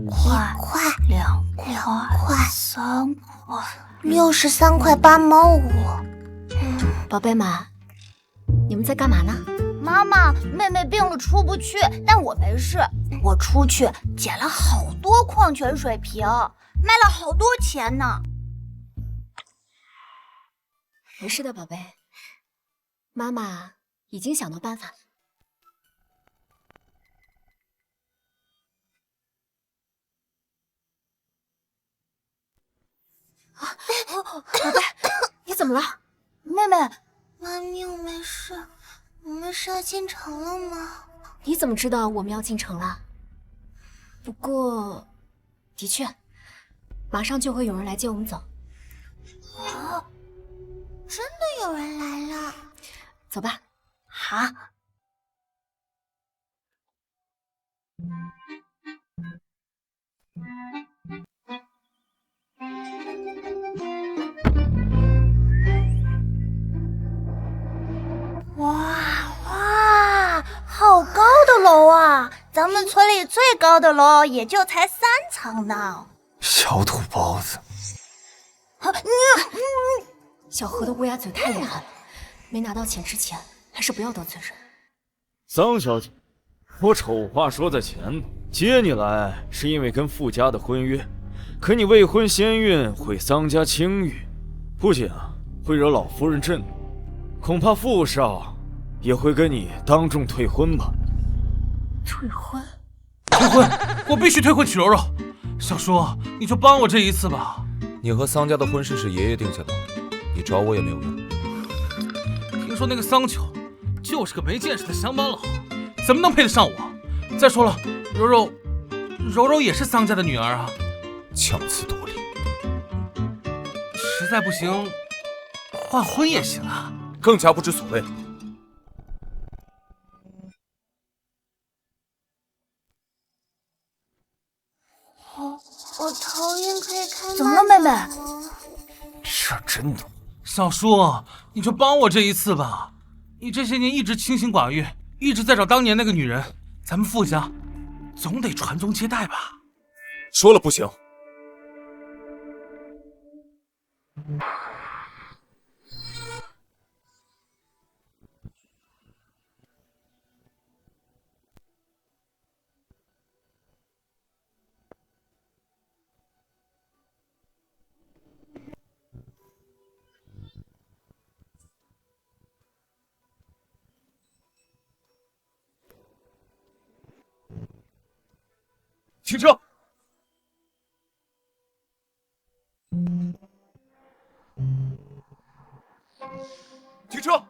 块、2块、3块，63.85块。宝贝们，你们在干嘛呢？妈妈，妹妹病了出不去，但我没事。我出去捡了好多矿泉水瓶，卖了好多钱呢。没事的，宝贝，妈妈已经想到办法了。宝贝，你怎么了？妹妹，妈咪，我没事。我们是要进城了吗？你怎么知道我们要进城了？不过，的确，马上就会有人来接我们走。哦，真的有人来了。走吧。好。哇，好高的楼啊！咱们村里最高的楼也就才3层呢。小土包子。小何的乌鸦嘴太厉害了，没拿到钱之前，还是不要得罪人。桑小姐，我丑话说在前头，接你来是因为跟傅家的婚约，可你未婚先孕会桑家清誉，不仅会惹老夫人震怒，恐怕傅少也会跟你当众退婚吧？退婚？退婚！我必须退婚娶柔柔。小叔，你就帮我这一次吧。你和桑家的婚事是爷爷定下的，你找我也没有用。听说那个桑丘就是个没见识的乡巴佬，怎么能配得上我？再说了，柔柔也是桑家的女儿啊。强词夺理。实在不行，换婚也行啊。更加不知所谓。我头晕，可以开怎么了，妹妹？这真的，小叔，你就帮我这一次吧。你这些年一直清心寡欲，一直在找当年那个女人，咱们傅家总得传宗接代吧？说了不行。停车！停车！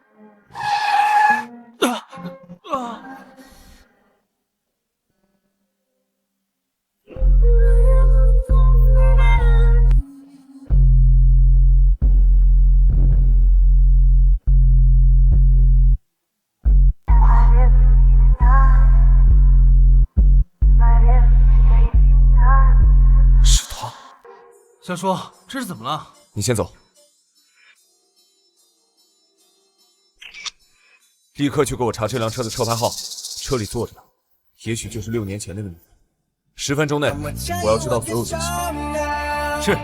是他。小叔，这是怎么了？你先走。立刻去给我查这辆车的车牌号，车里坐着的，也许就是6年前那个女人。10分钟内，我要知道所有信息。是。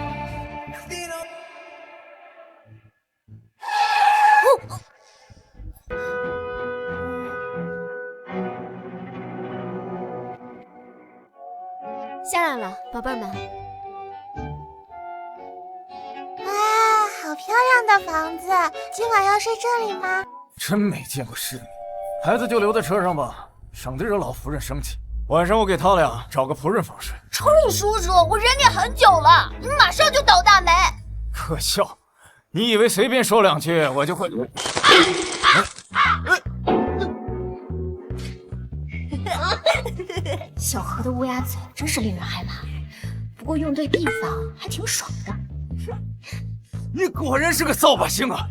下来了，宝贝儿们。哇，好漂亮的房子！今晚要睡这里吗？真没见过世面，孩子就留在车上吧，省得惹老夫人生气。晚上我给他俩找个仆人房睡。臭叔叔，我忍你很久了，你马上就倒大霉！可笑，你以为随便说2句我就会？小何的乌鸦嘴真是令人害怕，不过用对地方还挺爽的。你果然是个扫把星啊！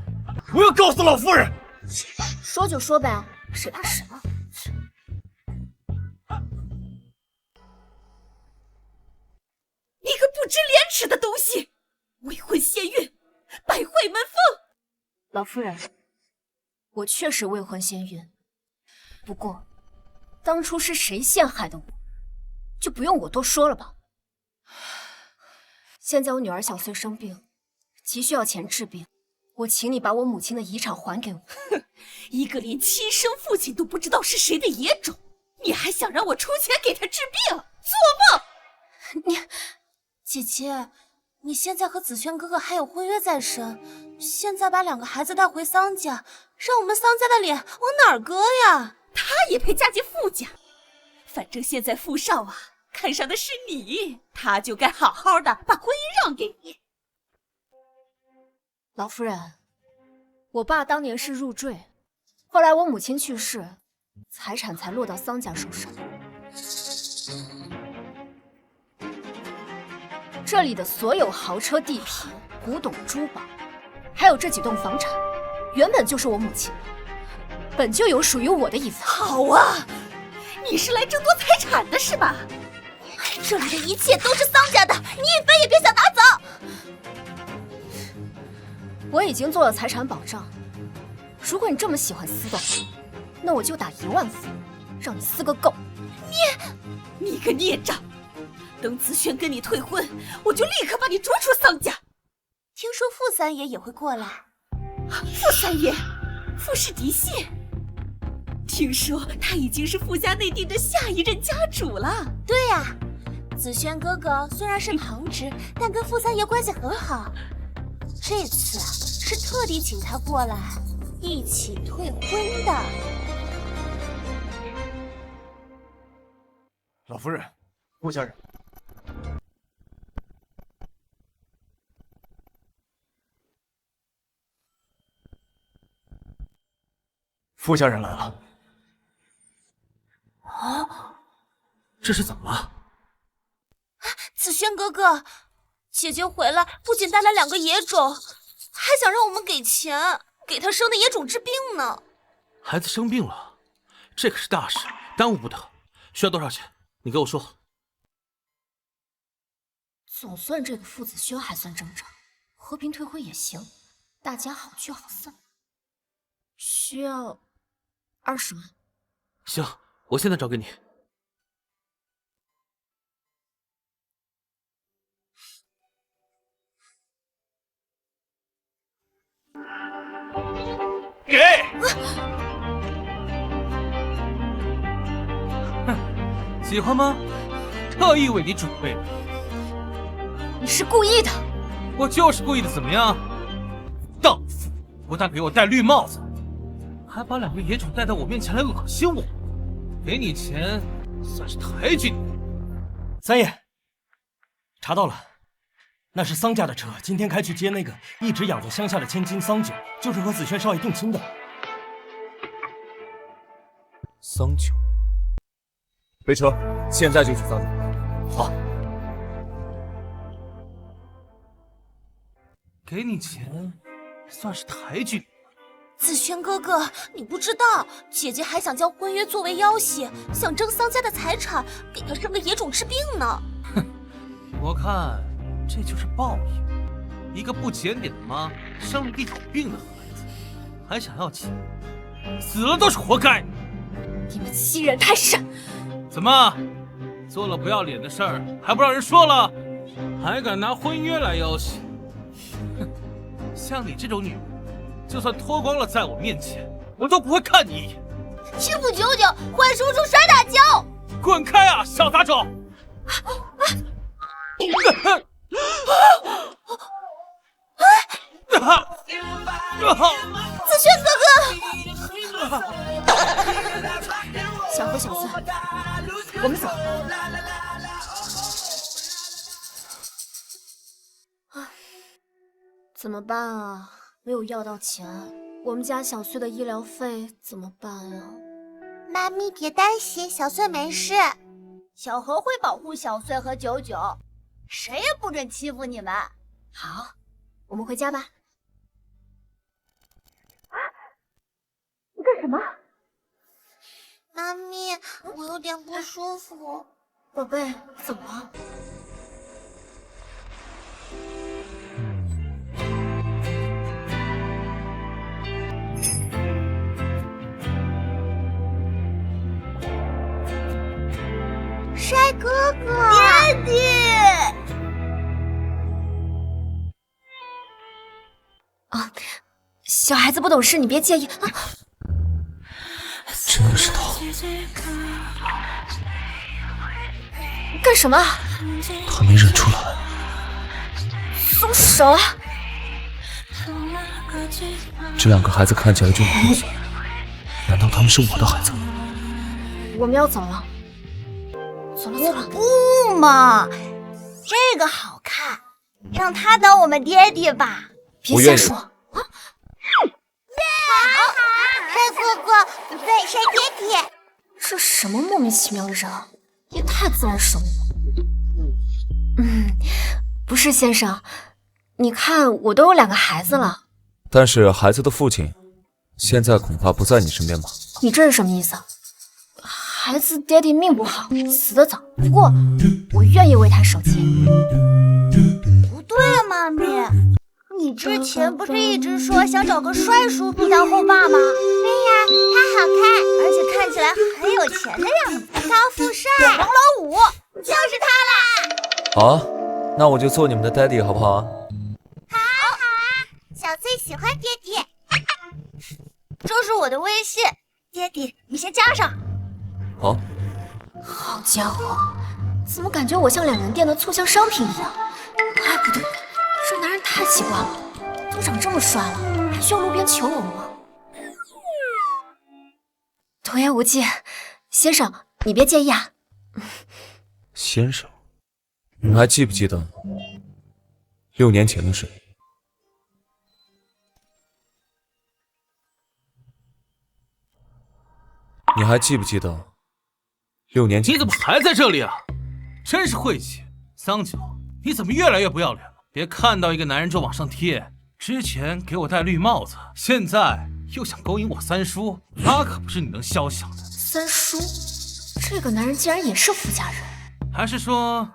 我要告诉老夫人。说就说呗，谁怕谁啊？你个不知廉耻的东西！未婚先孕，败坏门风！老夫人，我确实未婚先孕，不过当初是谁陷害的我，就不用我多说了吧？现在我女儿小穗生病，急需要钱治病，我请你把我母亲的遗产还给我。一个连亲生父亲都不知道是谁的野种，你还想让我出钱给他治病？做梦！姐姐，你现在和子轩哥哥还有婚约在身，现在把2个孩子带回桑家，让我们桑家的脸往哪儿搁呀？他也配嫁进傅家？反正现在傅少啊，看上的是你，他就该好好的把婚姻让给你。老夫人，我爸当年是入赘，后来我母亲去世，财产才落到桑家手上。这里的所有豪车、地皮、古董、珠宝，还有这几栋房产，原本就是我母亲，本就有属于我的一份。好啊，你是来争夺财产的是吧？这里的一切都是桑家的，你一分也别想拿走。我已经做了财产保障，如果你这么喜欢撕的话，那我就打1万副，让你撕个够。你个孽障！等子轩跟你退婚，我就立刻把你逐出桑家。听说傅三爷也会过来。傅三爷，傅氏嫡系。听说他已经是傅家内定的下一任家主了。对呀，子轩哥哥虽然是旁支，但跟傅三爷关系很好。这次是特地请他过来一起退婚的。老夫人，傅家人。傅家人来了。这是怎么了？子轩哥哥，姐姐回来不仅带来2个野种，还想让我们给钱，给她生的野种治病呢。孩子生病了，这可是大事，耽误不得。需要多少钱？你给我说。总算这个傅子轩还算正常，和平退婚也行，大家好聚好散。需要20万。行，我现在找给你。给。哼，喜欢吗？特意为你准备的。你是故意的。我就是故意的，怎么样？荡妇，不但给我戴绿帽子，还把2个野种带到我面前来恶心我。给你钱算是抬举你。三爷，查到了，那是桑家的车，今天开去接那个一直养在乡下的千金桑九，就是和子轩少爷定亲的。桑九，备车，现在就去桑家。好。给你钱算是抬举你。子轩哥哥，你不知道，姐姐还想将婚约作为要挟，想争桑家的财产，给她生个野种治病呢。哼，我看这就是报应。一个不检点的妈生了个有病的孩子，还想要钱，死了都是活该。你们欺人太甚！怎么，做了不要脸的事儿还不让人说了？还敢拿婚约来要挟？哼，像你这种女人，就算脱光了在我面前，我都不会看你一眼。欺负九九，坏叔叔甩大脚！滚开啊，小杂种！子轩哥哥，小何、小孙，我们走。怎么办啊？没有要到钱，我们家小穗的医疗费怎么办啊？妈咪别担心，小穗没事。小何会保护小穗和九九，谁也不准欺负你们。好，我们回家吧。你干什么？妈咪，我有点不舒服。宝贝，怎么了？帅哥哥，爹爹，小孩子不懂事，你别介意啊。真的是他，干什么？他没认出来。松手！这2个孩子看起来就很幼小，难道他们是我的孩子？我们要走了，走了。不嘛，这个好看，让他当我们爹爹吧。别瞎说啊！帅哥哥，对，帅爹爹。这什么莫名其妙的人啊，也太自来熟了。不是先生，你看我都有2个孩子了。但是孩子的父亲现在恐怕不在你身边吧？你这是什么意思？孩子爹地命不好，死得早。不过我愿意为他守节。不对啊，妈咪，你之前不是一直说想找个帅叔叔当后爸吗？对呀，他好看，而且看起来很有钱的样子，高富帅，王老五，就是他啦！好，那我就做你们的 daddy 好不好啊？好啊，小翠喜欢爹爹。这是我的微信，爹地，你先加上。好。好家伙，怎么感觉我像2元店的促销商品一样？哎，不对，这男人太奇怪了，都长这么帅了，还需要路边求偶吗？童言无忌，先生，你别介意啊。先生，你还记不记得6年前的事？你还记不记得6年前？你怎么还在这里啊？真是晦气！桑九，你怎么越来越不要脸了？别看到一个男人就往上贴，之前给我戴绿帽子，现在又想勾引我三叔，那可不是你能肖想的。三叔，这个男人竟然也是富家人？还是说，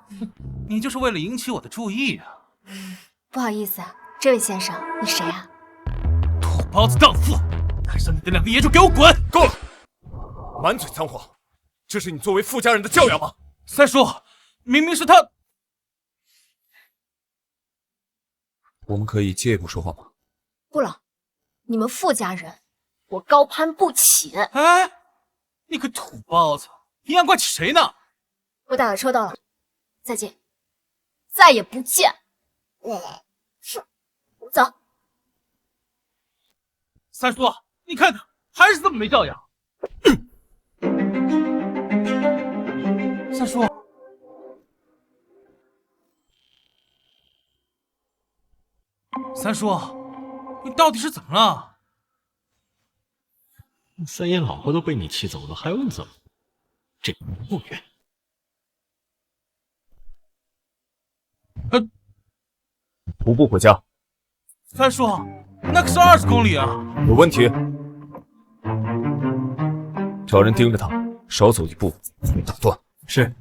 你就是为了引起我的注意啊？不好意思啊，这位先生，你谁啊？土包子荡妇！带上你的2个爷就给我滚！够了！满嘴脏话，这是你作为富家人的教养吗？三叔，明明是他。我们可以借一步说话吗？不了，你们富家人，我高攀不起。哎，你个土包子，阴阳怪气谁呢？我打的车到了，再见，再也不见。是，走。三叔，你看他还是这么没教养。三叔，三叔，你到底是怎么了？三爷老婆都被你气走了，还问怎么？这个不远。徒步回家。三叔，那可是20公里啊！有问题？找人盯着他，少走一步被打断。是。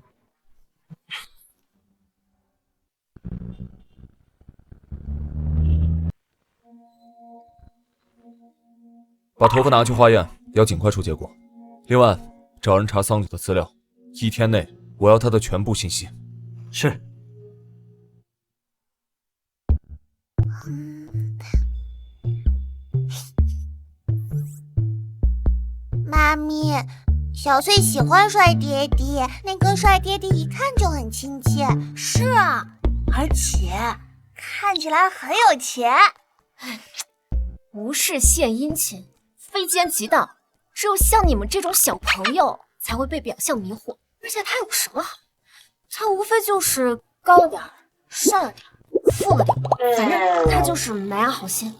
把头发拿去化验，要尽快出结果。另外，找人查桑九的资料，1天内我要他的全部信息。是。妈咪，小翠喜欢帅爹爹，那个帅爹爹一看就很亲切。是啊，而且看起来很有钱。无事献殷勤，非奸即盗，只有像你们这种小朋友才会被表象迷惑。而且他有什么好？他无非就是高点儿、帅了点儿、富了点儿，反正他就是没安好心。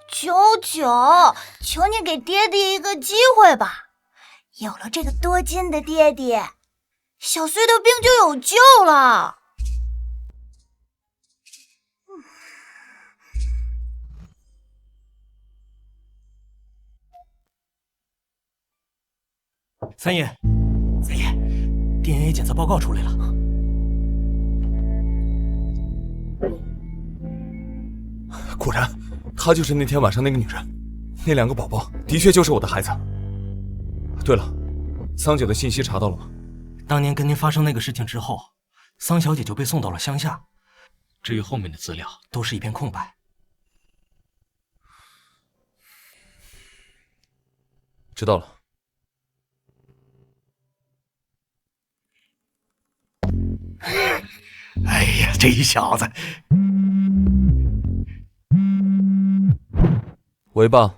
九九，求你给爹爹一个机会吧！有了这个多金的爹爹，小穗的病就有救了。三爷，三爷 ，DNA 检测报告出来了。果然，她就是那天晚上那个女人。那2个宝宝的确就是我的孩子。对了，桑九的信息查到了吗？当年跟您发生那个事情之后，桑小姐就被送到了乡下，至于后面的资料，都是一片空白。知道了。哎呀，这小子！喂，爸。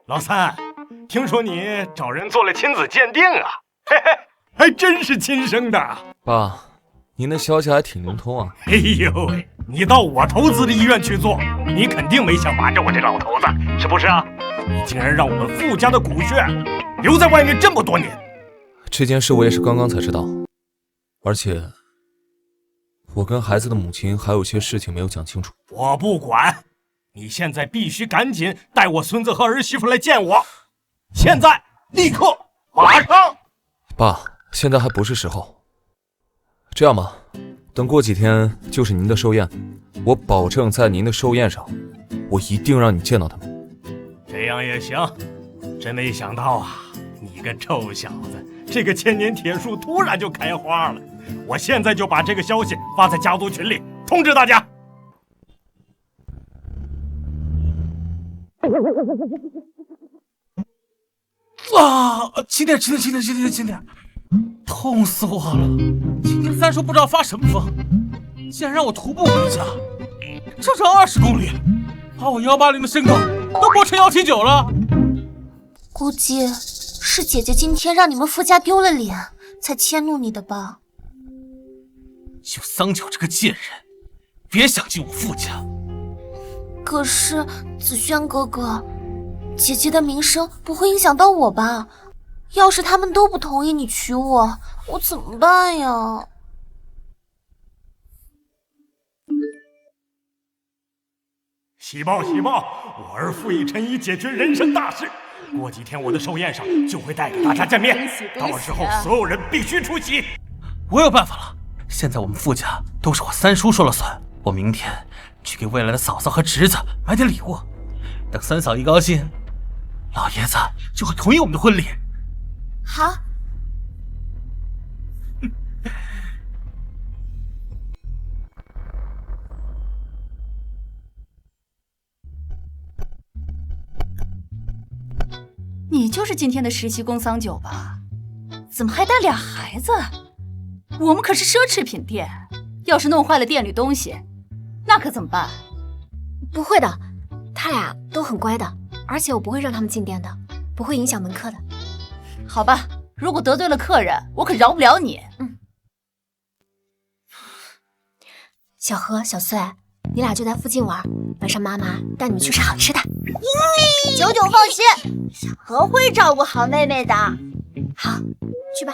老三，听说你找人做了亲子鉴定啊？嘿嘿，还真是亲生的。爸，您的消息还挺灵通啊。哎呦喂，你到我投资的医院去做，你肯定没想瞒着我这老头子，是不是啊？你竟然让我们傅家的骨血留在外面这么多年。这件事我也是刚刚才知道，而且我跟孩子的母亲还有些事情没有讲清楚。我不管，你现在必须赶紧带我孙子和儿媳妇来见我，现在，立刻，马上！爸，现在还不是时候。这样吧，等过几天就是您的寿宴，我保证在您的寿宴上，我一定让你见到他们。这样也行，真没想到啊，你个臭小子，这个千年铁树突然就开花了。我现在就把这个消息发在家族群里，通知大家。啊！轻点，痛死我了！今天三叔不知道发什么疯，竟然让我徒步回家，整整20公里，把我180的身高都磨成179了。估计是姐姐今天让你们傅家丢了脸，才迁怒你的吧？就桑九这个贱人，别想进我傅家。可是子轩哥哥，姐姐的名声不会影响到我吧？要是他们都不同意你娶我，我怎么办呀？喜报喜报！我儿傅以臣已解决人生大事，过几天我的寿宴上就会带给大家见面，到时候所有人必须出席。我有办法了，现在我们傅家都是我三叔说了算，我明天去给未来的嫂嫂和侄子买点礼物，等三嫂一高兴，老爷子就会同意我们的婚礼。好。你就是今天的实习工桑九吧？怎么还带俩孩子？我们可是奢侈品店，要是弄坏了店里东西，那可怎么办？不会的，他俩都很乖的，而且我不会让他们进店的，不会影响门客的。好吧，如果得罪了客人，我可饶不了你。小何、小穗，你俩就在附近玩，晚上妈妈带你们去吃好吃的。九九放心，小何会照顾好妹妹的。好，去吧。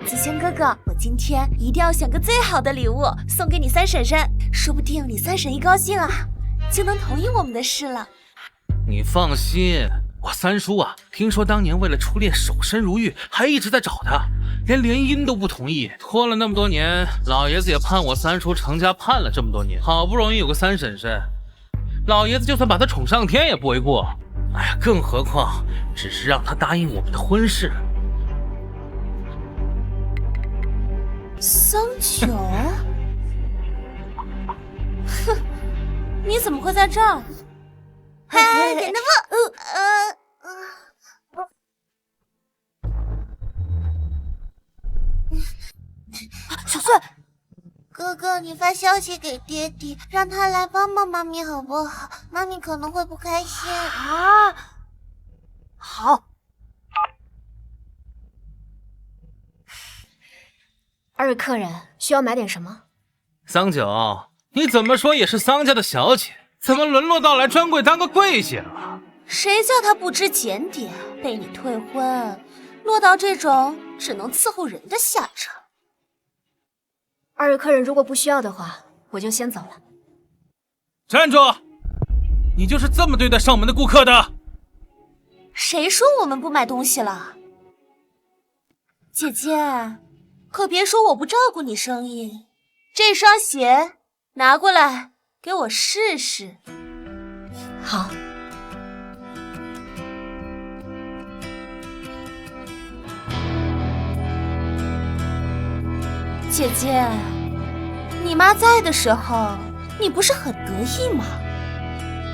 子轩哥哥，我今天一定要选个最好的礼物送给你三婶婶，说不定你三婶一高兴啊，就能同意我们的事了。你放心，我三叔啊，听说当年为了初恋守身如玉，还一直在找他，连联姻都不同意，拖了那么多年，老爷子也盼我三叔成家盼了这么多年，好不容易有个三婶婶，老爷子就算把他宠上天也不为过。哎呀，更何况只是让他答应我们的婚事。桑九，哼，你怎么会在这儿？嗨，点的小穗，哥哥，你发消息给爹地，让他来帮帮妈咪好不好？妈咪可能会不开心啊。好。二位客人需要买点什么？桑九，你怎么说也是桑家的小姐，怎么沦落到来专柜当个柜姐了？谁叫他不知检点，被你退婚，落到这种只能伺候人的下场。二位客人如果不需要的话，我就先走了。站住！你就是这么对待上门的顾客的？谁说我们不买东西了？姐姐，可别说我不照顾你生意。这双鞋拿过来给我试试。好。姐姐，你妈在的时候，你不是很得意吗？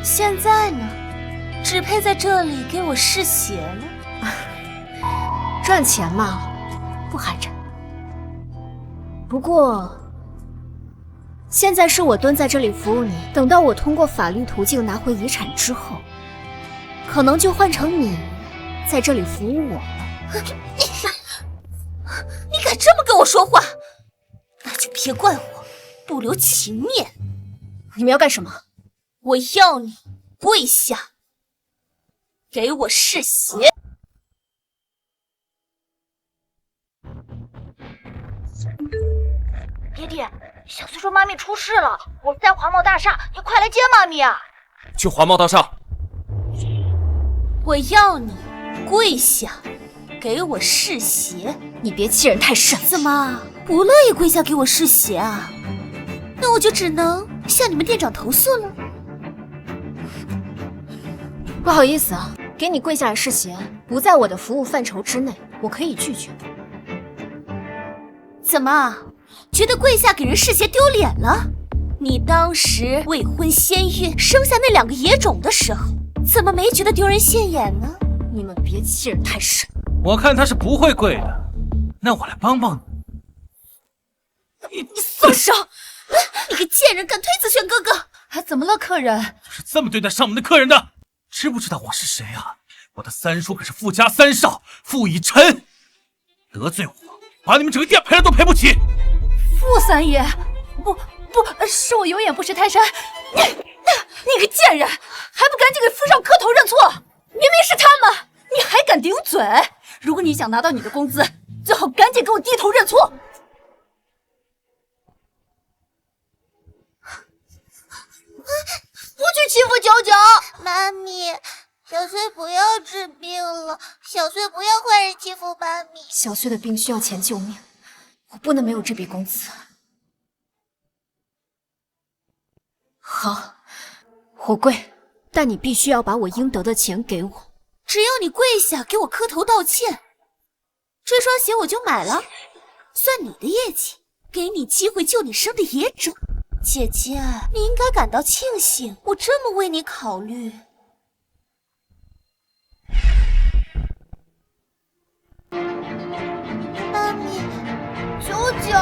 现在呢，只配在这里给我试鞋了。赚钱嘛，不寒碜。不过，现在是我蹲在这里服务你，等到我通过法律途径拿回遗产之后，可能就换成你在这里服务我了。你敢这么跟我说话，那就别怪我不留情面。你们要干什么？我要你跪下，给我试鞋。爹爹，小翠说妈咪出事了，我在华贸大厦，你快来接妈咪啊！去华贸大厦。我要你跪下，给我试鞋。你别欺人太甚！怎么不乐意跪下给我试鞋啊？那我就只能向你们店长投诉了。不好意思啊，给你跪下来试鞋，不在我的服务范畴之内，我可以拒绝。怎么，觉得跪下给人试鞋丢脸了？你当时未婚先孕，生下那2个野种的时候，怎么没觉得丢人现眼呢？你们别欺人太甚！我看他是不会跪的，那我来帮帮你。你松手！你个贱人，敢推子轩哥哥！怎么了，客人？就是这么对待上门的客人的，知不知道我是谁啊？我的三叔可是富家三少傅以琛，得罪我，把你们整个店赔了都赔不起。傅三爷，不，是我有眼不识泰山。你个贱人，还不赶紧给傅少磕头认错？明明是他们，你还敢顶嘴？如果你想拿到你的工资，最好赶紧给我低头认错。不去欺负九九！妈咪，小翠不要治病了，小翠不要坏人欺负妈咪。小翠的病需要钱救命，我不能没有这笔工资。好，我跪，但你必须要把我应得的钱给我。只要你跪下给我磕头道歉，这双鞋我就买了，算你的业绩，给你机会救你生的野种。姐姐，你应该感到庆幸，我这么为你考虑。妈咪，九九，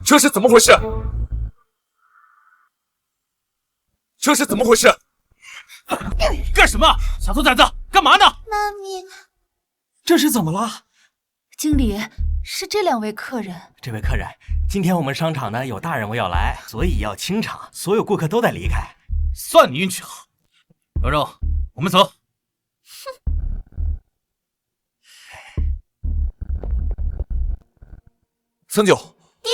这是怎么回事？这是怎么回事？干什么？小兔崽子，干嘛呢？妈咪，这是怎么了？经理，是这2位客人。这位客人，今天我们商场呢有大人物要来，所以要清场，所有顾客都得离开。算你运气好。柔柔，我们走。三九，爹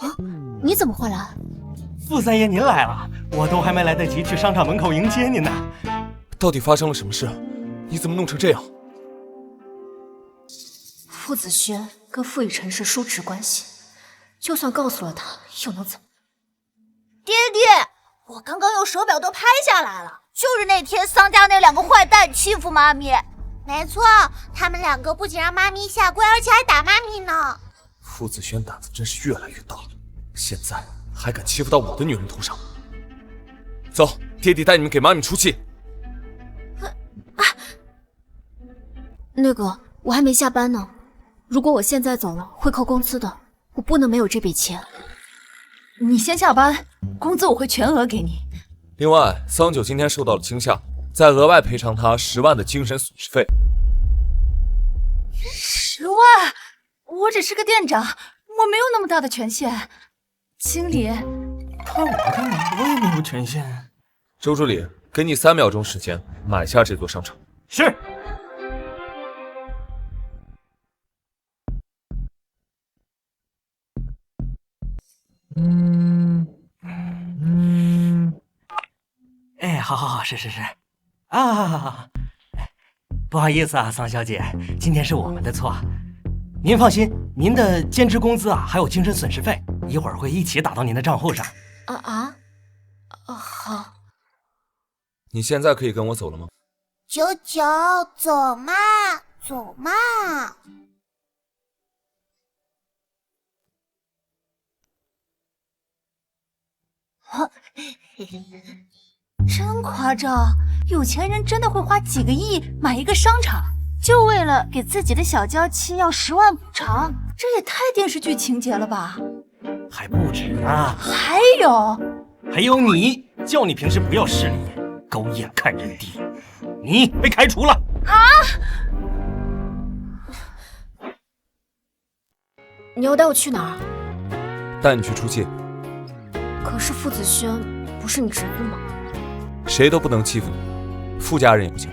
爹，你怎么会来？傅三爷您来了，我都还没来得及去商场门口迎接您呢。到底发生了什么事？你怎么弄成这样？傅子轩跟傅以琛是叔侄关系，就算告诉了他，又能怎么？爹爹，我刚刚用手表都拍下来了，就是那天桑家那2个坏蛋欺负妈咪。没错，他们2个不仅让妈咪下跪，而且还打妈咪呢。傅子轩胆子真是越来越大了，现在还敢欺负到我的女人头上。走，爹地带你们给妈咪出气。那个，我还没下班呢，如果我现在走了，会扣工资的，我不能没有这笔钱。你先下班，工资我会全额给你。另外，桑九今天受到了惊吓，再额外赔偿他10万的精神损失费。10万？我只是个店长，我没有那么大的权限。经理，看我干嘛？我也没有权限。周助理，给你3秒钟时间买下这座商场。是。哎，好，是啊，不好意思啊，桑小姐，今天是我们的错。您放心，您的兼职工资啊，还有精神损失费，一会儿会一起打到您的账户上。好。你现在可以跟我走了吗？九九，走嘛，走嘛。真夸张，有钱人真的会花几个亿买一个商场，就为了给自己的小娇妻要10万补偿，这也太电视剧情节了吧？还不止呢，还有你，叫你平时不要势利眼，狗眼看人低，你被开除了啊！你要带我去哪儿？带你去出界。可是傅子轩不是你侄子吗？谁都不能欺负你，傅家人也不行。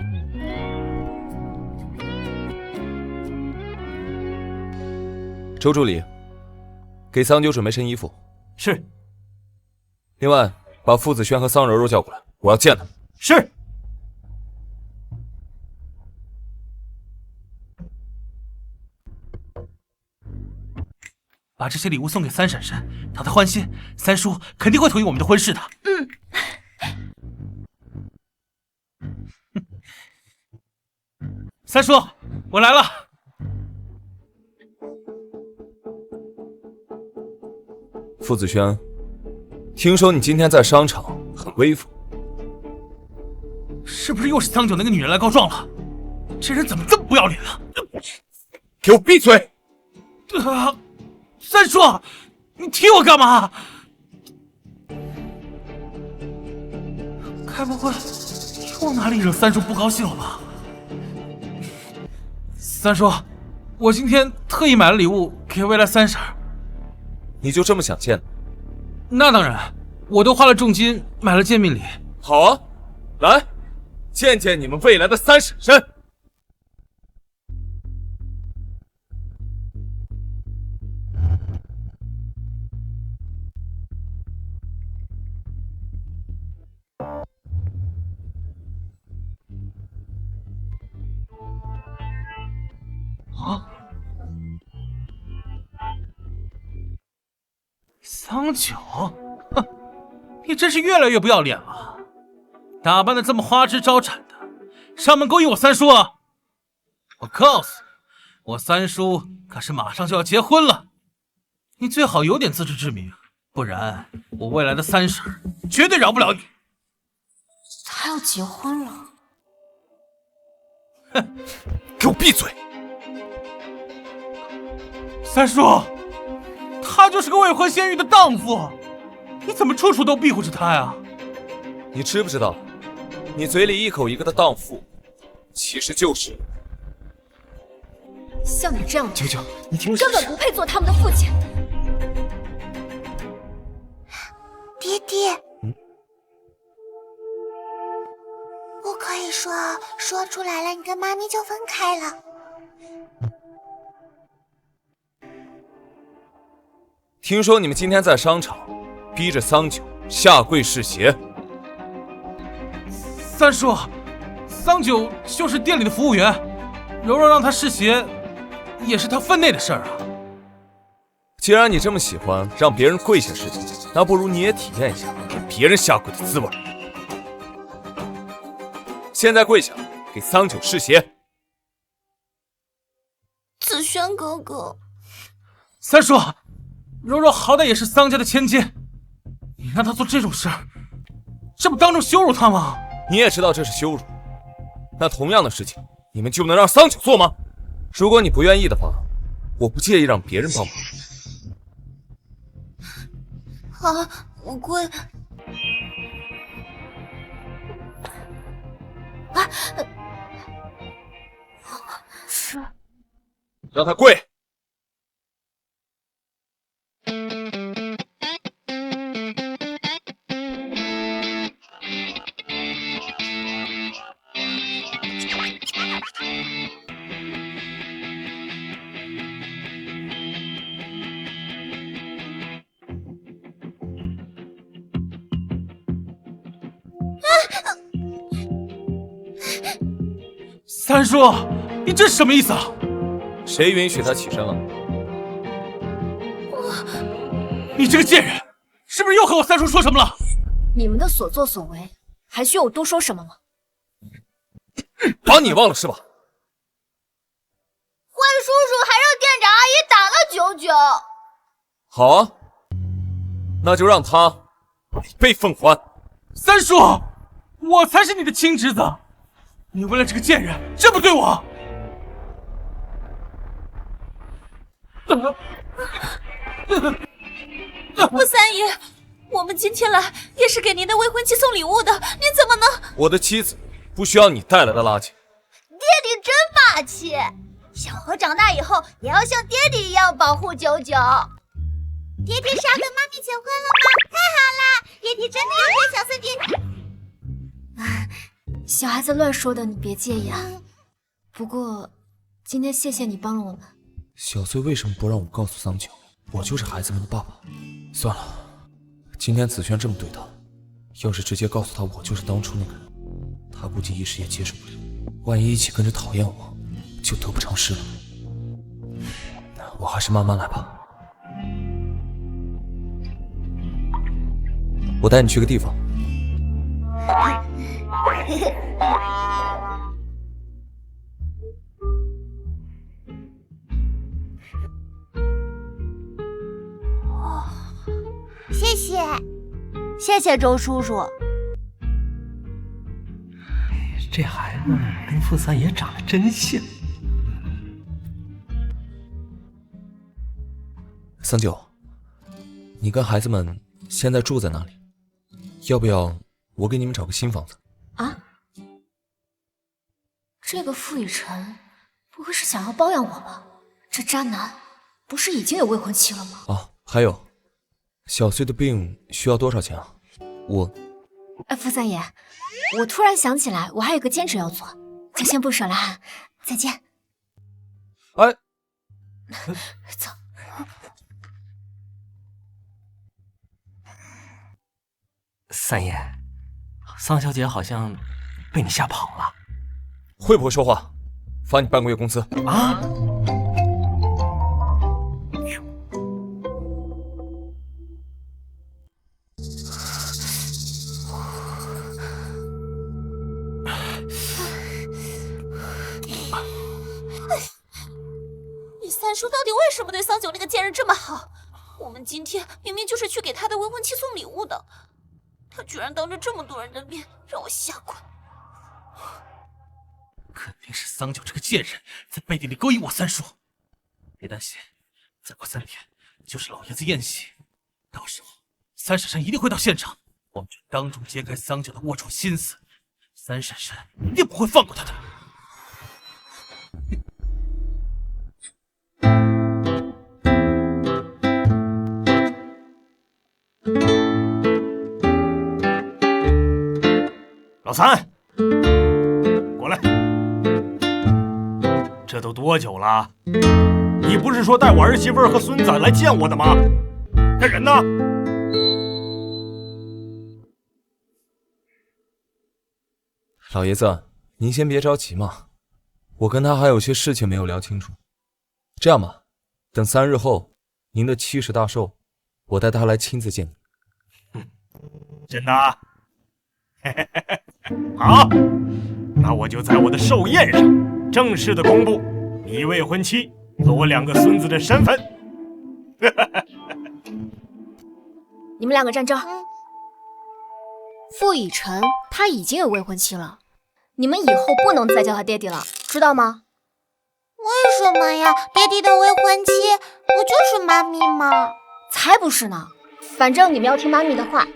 周助理，给桑九准备身衣服。是。另外，把傅子轩和桑柔柔叫过来，我要见他们。是。把这些礼物送给三婶婶，讨她欢心，三叔肯定会同意我们的婚事的。三叔，我来了。傅子轩，听说你今天在商场很威风，是不是又是桑九那个女人来告状了？这人怎么这么不要脸啊！给我闭嘴！三叔，你踢我干嘛？该不会又哪里惹三叔不高兴了吧？三叔，我今天特意买了礼物给未来三婶。你就这么想见？那当然，我都花了重金买了见面礼。好啊，来，见见你们未来的三婶婶。啊！桑九，哼，你真是越来越不要脸了，打扮的这么花枝招展的，上门勾引我三叔啊！我告诉你，我三叔可是马上就要结婚了，你最好有点自知之明，不然我未来的三婶绝对饶不了你。他要结婚了？哼，给我闭嘴！三叔，他就是个未婚先孕的荡妇，你怎么处处都庇护着他呀？你知不知道，你嘴里一口一个的荡妇，其实就是像你这样的九九，你听根本不配做他们的父亲。爹爹，不可以说出来了，你跟妈咪就分开了。听说你们今天在商场逼着桑九下跪试鞋。三叔，桑九就是店里的服务员，柔柔让他试鞋也是他分内的事儿啊。既然你这么喜欢让别人跪下试鞋，那不如你也体验一下给别人下跪的滋味。现在跪下给桑九试鞋。子轩哥哥，三叔，柔柔好歹也是桑家的千金，你让她做这种事儿，这不当众羞辱她吗？你也知道这是羞辱，那同样的事情，你们就能让桑九做吗？如果你不愿意的话，我不介意让别人帮忙。好，我跪。是，让他跪。三叔，你这是什么意思啊？谁允许他起身了？你这个贱人，是不是又和我三叔说什么了？你们的所作所为，还需要我多说什么吗？把你忘了是吧？坏叔叔还让店长阿姨打了99。好啊，那就让他百倍奉还。三叔，我才是你的亲侄子，你为了这个贱人这么对我！傅三爷，我们今天来也是给您的未婚妻送礼物的，您怎么能……我的妻子不需要你带来的垃圾。爹地真霸气，小何长大以后也要像爹地一样保护99。爹地是要跟妈咪结婚了吗？太好了，爹地真的要跟小孙女……小孩子乱说的，你别介意啊。不过，今天谢谢你帮了我们。小穗为什么不让我告诉桑九，我就是孩子们的爸爸？算了，今天子轩这么对他，要是直接告诉他我就是当初那个人，他估计一时也接受不了。万一一起跟着讨厌我，就得不偿失了。我还是慢慢来吧。我带你去个地方。谢谢周叔叔。这孩子跟傅三爷长得真像。桑九，你跟孩子们现在住在哪里？要不要我给你们找个新房子？啊？这个傅雨辰不会是想要包养我吧？这渣男不是已经有未婚妻了吗？哦，还有，小穗的病需要多少钱啊？傅三爷，我突然想起来，我还有个兼职要做，就先不说了哈，再见。哎，走。三爷，桑小姐好像被你吓跑了。会不会说话？罚你半个月工资。啊！你三叔到底为什么对桑九那个贱人这么好？我们今天明明就是去给他的未婚妻送礼物的，他居然当着这么多人的面让我下跪。肯定是桑九这个贱人在背地里勾引我三叔。别担心，再过3天就是老爷子宴席，到时候三婶婶一定会到现场，我们就当众揭开桑九的龌龊心思，三婶婶一定不会放过他的。老三，过来！这都多久了？你不是说带我儿媳妇和孙子来见我的吗？这人呢？老爷子，您先别着急嘛，我跟他还有些事情没有聊清楚。这样吧，等3日后您的70大寿，我带他来亲自见你。真的？好，那我就在我的寿宴上正式的公布你未婚妻和我2个孙子的身份。你们2个站这。傅以晨他已经有未婚妻了，你们以后不能再叫他爹地了，知道吗？为什么呀？爹地的未婚妻不就是妈咪吗？才不是呢！反正你们要听妈咪的话。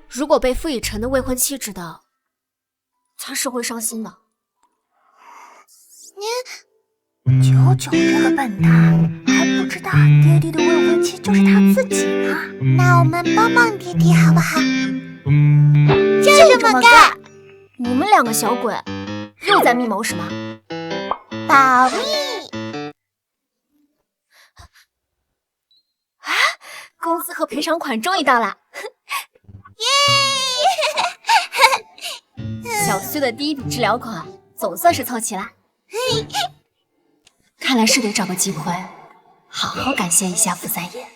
如果被傅以晨的未婚妻知道，他是会伤心的。99这个笨蛋还不知道爹地的未婚妻就是他自己呢。那我们帮帮爹地好不好？就这么干！你们2个小鬼又在密谋什么？保密！啊！工资和赔偿款终于到了！耶！小穗的第一笔治疗款总算是凑齐了。看来是得找个机会，好好感谢一下傅三爷。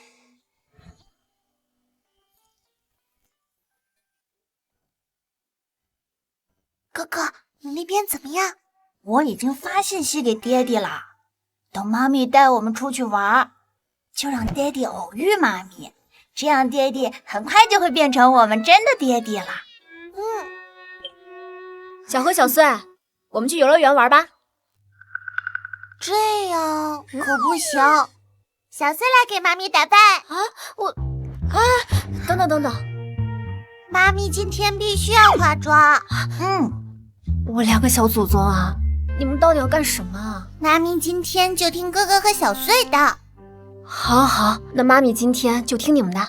天怎么样？我已经发信息给爹地了，等妈咪带我们出去玩，就让爹地偶遇妈咪，这样爹地很快就会变成我们真的爹地了。小何、小穗，我们去游乐园玩吧。这样可不行。小穗来给妈咪打扮等等，妈咪今天必须要化妆。我2个小祖宗啊，你们到底要干什么啊？妈咪今天就听哥哥和小穗的。好，那妈咪今天就听你们的。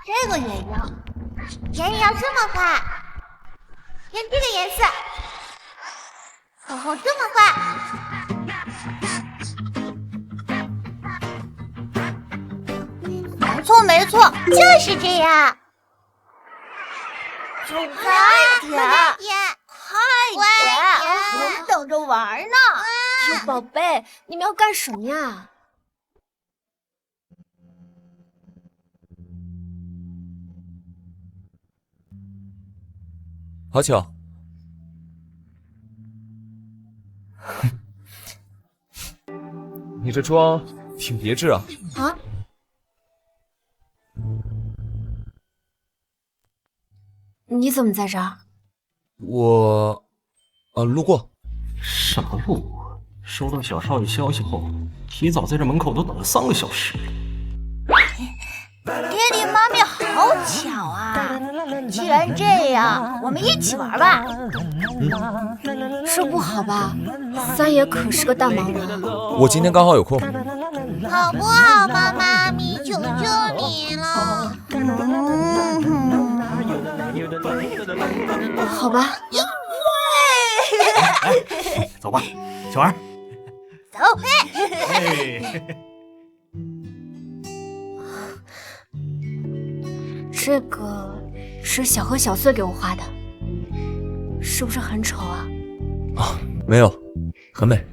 这个也要，眼影要这么画，用这个颜色，口红这么画。没错，就是这样。就快点，快点，我们等着玩呢。哟，宝贝，你们要干什么呀？好巧。你这妆挺别致啊。啊？你怎么在这儿？我，路过。什么路过？收到小少爷消息后，提早在这门口都等了3个小时。爹地妈咪好巧啊！既然这样，我们一起玩吧。这不好吧？三爷可是个大忙人。我今天刚好有空。好不好嘛，妈咪，求求你了。好吧。走吧，小儿。走。这个是小何、小穗给我画的，是不是很丑啊？没有，很美。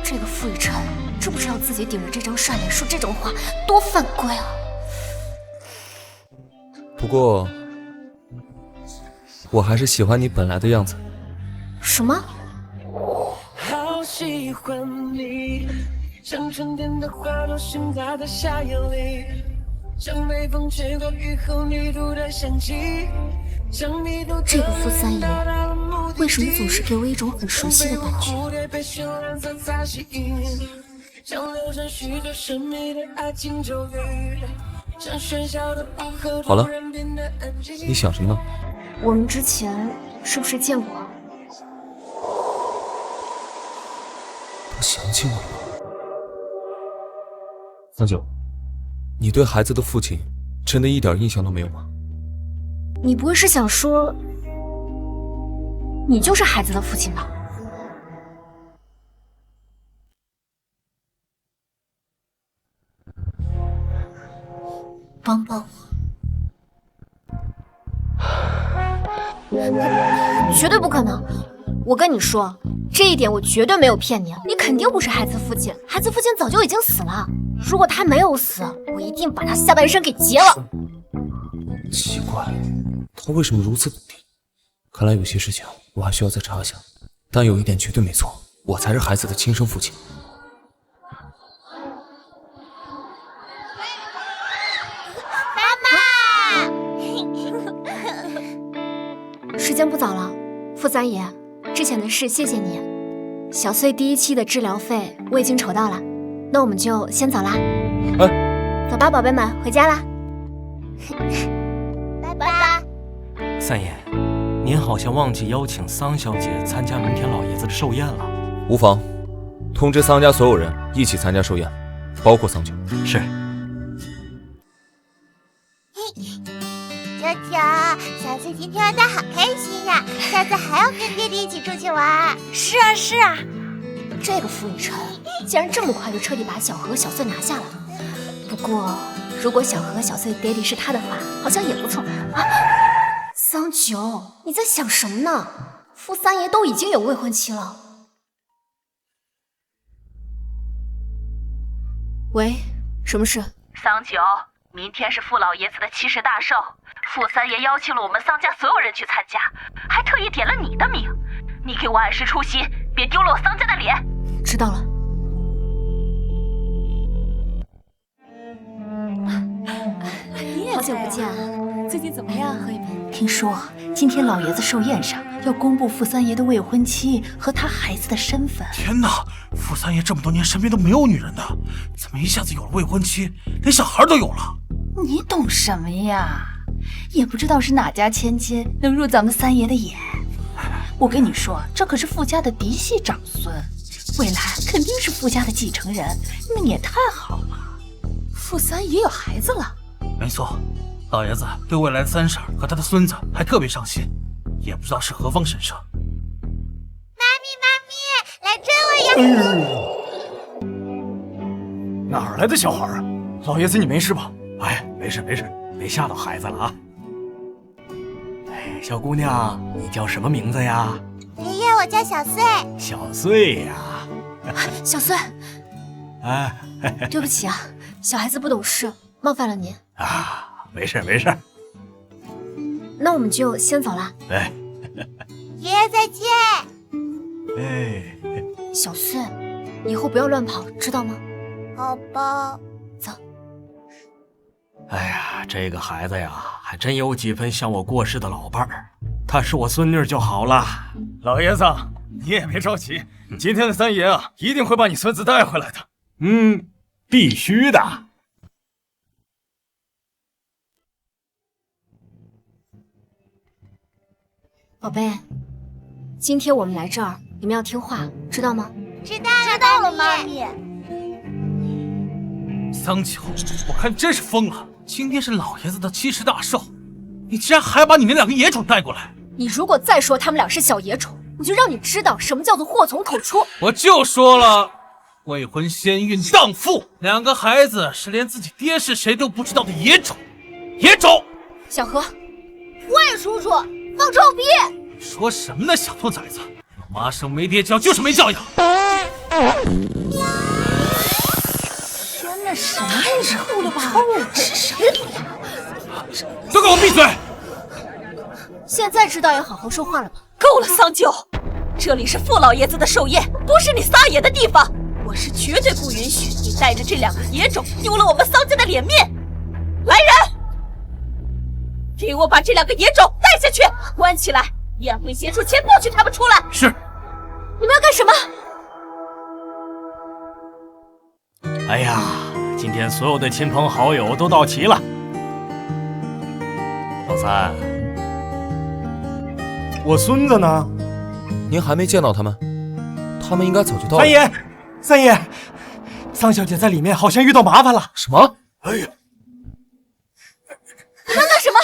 这个傅雨辰知不知道自己顶着这张帅脸说这种话多犯规啊？不过，我还是喜欢你本来的样子。什么？好喜欢你，像春天的花朵盛开在夏夜里，像微风吹过雨后泥土的香气。这个傅三爷为什么总是给我一种很熟悉的感觉？好了，你想什么呢？我们之前是不是见过？他想起我了。桑九，你对孩子的父亲真的一点印象都没有吗？你不会是想说，你就是孩子的父亲吧？帮帮我！绝对不可能！我跟你说，这一点我绝对没有骗你，你肯定不是孩子父亲，孩子父亲早就已经死了。如果他没有死，我一定把他下半身给截了。奇怪，他为什么如此笃定？看来有些事情我还需要再查一下，但有一点绝对没错，我才是孩子的亲生父亲。妈妈，时间不早了，傅三爷，之前的事谢谢你。小穗第1期的治疗费我已经筹到了，那我们就先走啦。走吧，宝贝们，回家啦。拜拜。三爷，您好像忘记邀请桑小姐参加明天老爷子的寿宴了。无妨，通知桑家所有人一起参加寿宴，包括桑九。是。九九，小翠今天玩的好开心呀，下次还要跟爹爹一起出去玩。是啊是啊，这个傅雨辰竟然这么快就彻底把小何和小穗拿下了。不过，如果小何和小穗的爹地是他的话，好像也不错啊。桑九，你在想什么呢？傅三爷都已经有未婚妻了。喂，什么事？桑九，明天是傅老爷子的70大寿，傅三爷邀请了我们桑家所有人去参加，还特意点了你的名，你给我按时出席，别丢了我桑家的脸。知道了。好久不见啊，最近怎么样？喝一杯。听说今天老爷子寿宴上要公布傅三爷的未婚妻和他孩子的身份。天哪，傅三爷这么多年身边都没有女人的，怎么一下子有了未婚妻，连小孩都有了？你懂什么呀？也不知道是哪家千金能入咱们三爷的眼。我跟你说，这可是傅家的嫡系长孙，未来肯定是傅家的继承人，命也太好了。傅三爷有孩子了。没错，老爷子对未来的三婶和他的孙子还特别上心，也不知道是何方神圣。妈咪，来追我呀！哪儿来的小孩啊？老爷子，你没事吧？哎，没事，没吓到孩子了啊。哎，小姑娘，你叫什么名字呀？爷爷，我叫小穗。小穗呀。小穗，哎，对不起啊，小孩子不懂事，冒犯了您。啊，没事。那我们就先走了。哎，爷爷再见。哎，小穗，以后不要乱跑，知道吗？好吧。走。哎呀，这个孩子呀，还真有几分像我过世的老伴儿。她是我孙女就好了。老爷子，你也别着急，今天的三爷啊，一定会把你孙子带回来的。必须的。宝贝，今天我们来这儿，你们要听话，知道吗？知道了，妈咪。桑九，我看你真是疯了！今天是老爷子的70大寿，你竟然还把你那2个野种带过来！你如果再说他们俩是小野种，我就让你知道什么叫做祸从口出。我就说了，未婚先孕荡妇，2个孩子是连自己爹是谁都不知道的野种，野种！小何，魏叔叔，放臭屁！说什么呢，小兔崽子！有妈生没爹教，就是没教养。天哪，什么太臭了吧！是什么鬼呀？都给我闭嘴！现在知道要好好说话了吧？够了，桑九，这里是傅老爷子的寿宴，不是你撒野的地方。我是绝对不允许你带着这2个野种丢了我们桑家的脸面。来人，给我把这2个野种带下去，关起来。宴会结束前不许他们出来。是。你们要干什么？哎呀，今天所有的亲朋好友都到齐了。老三，我孙子呢？您还没见到他们？他们应该早就到了。三爷，桑小姐在里面好像遇到麻烦了。什么？哎呀，你们干什么？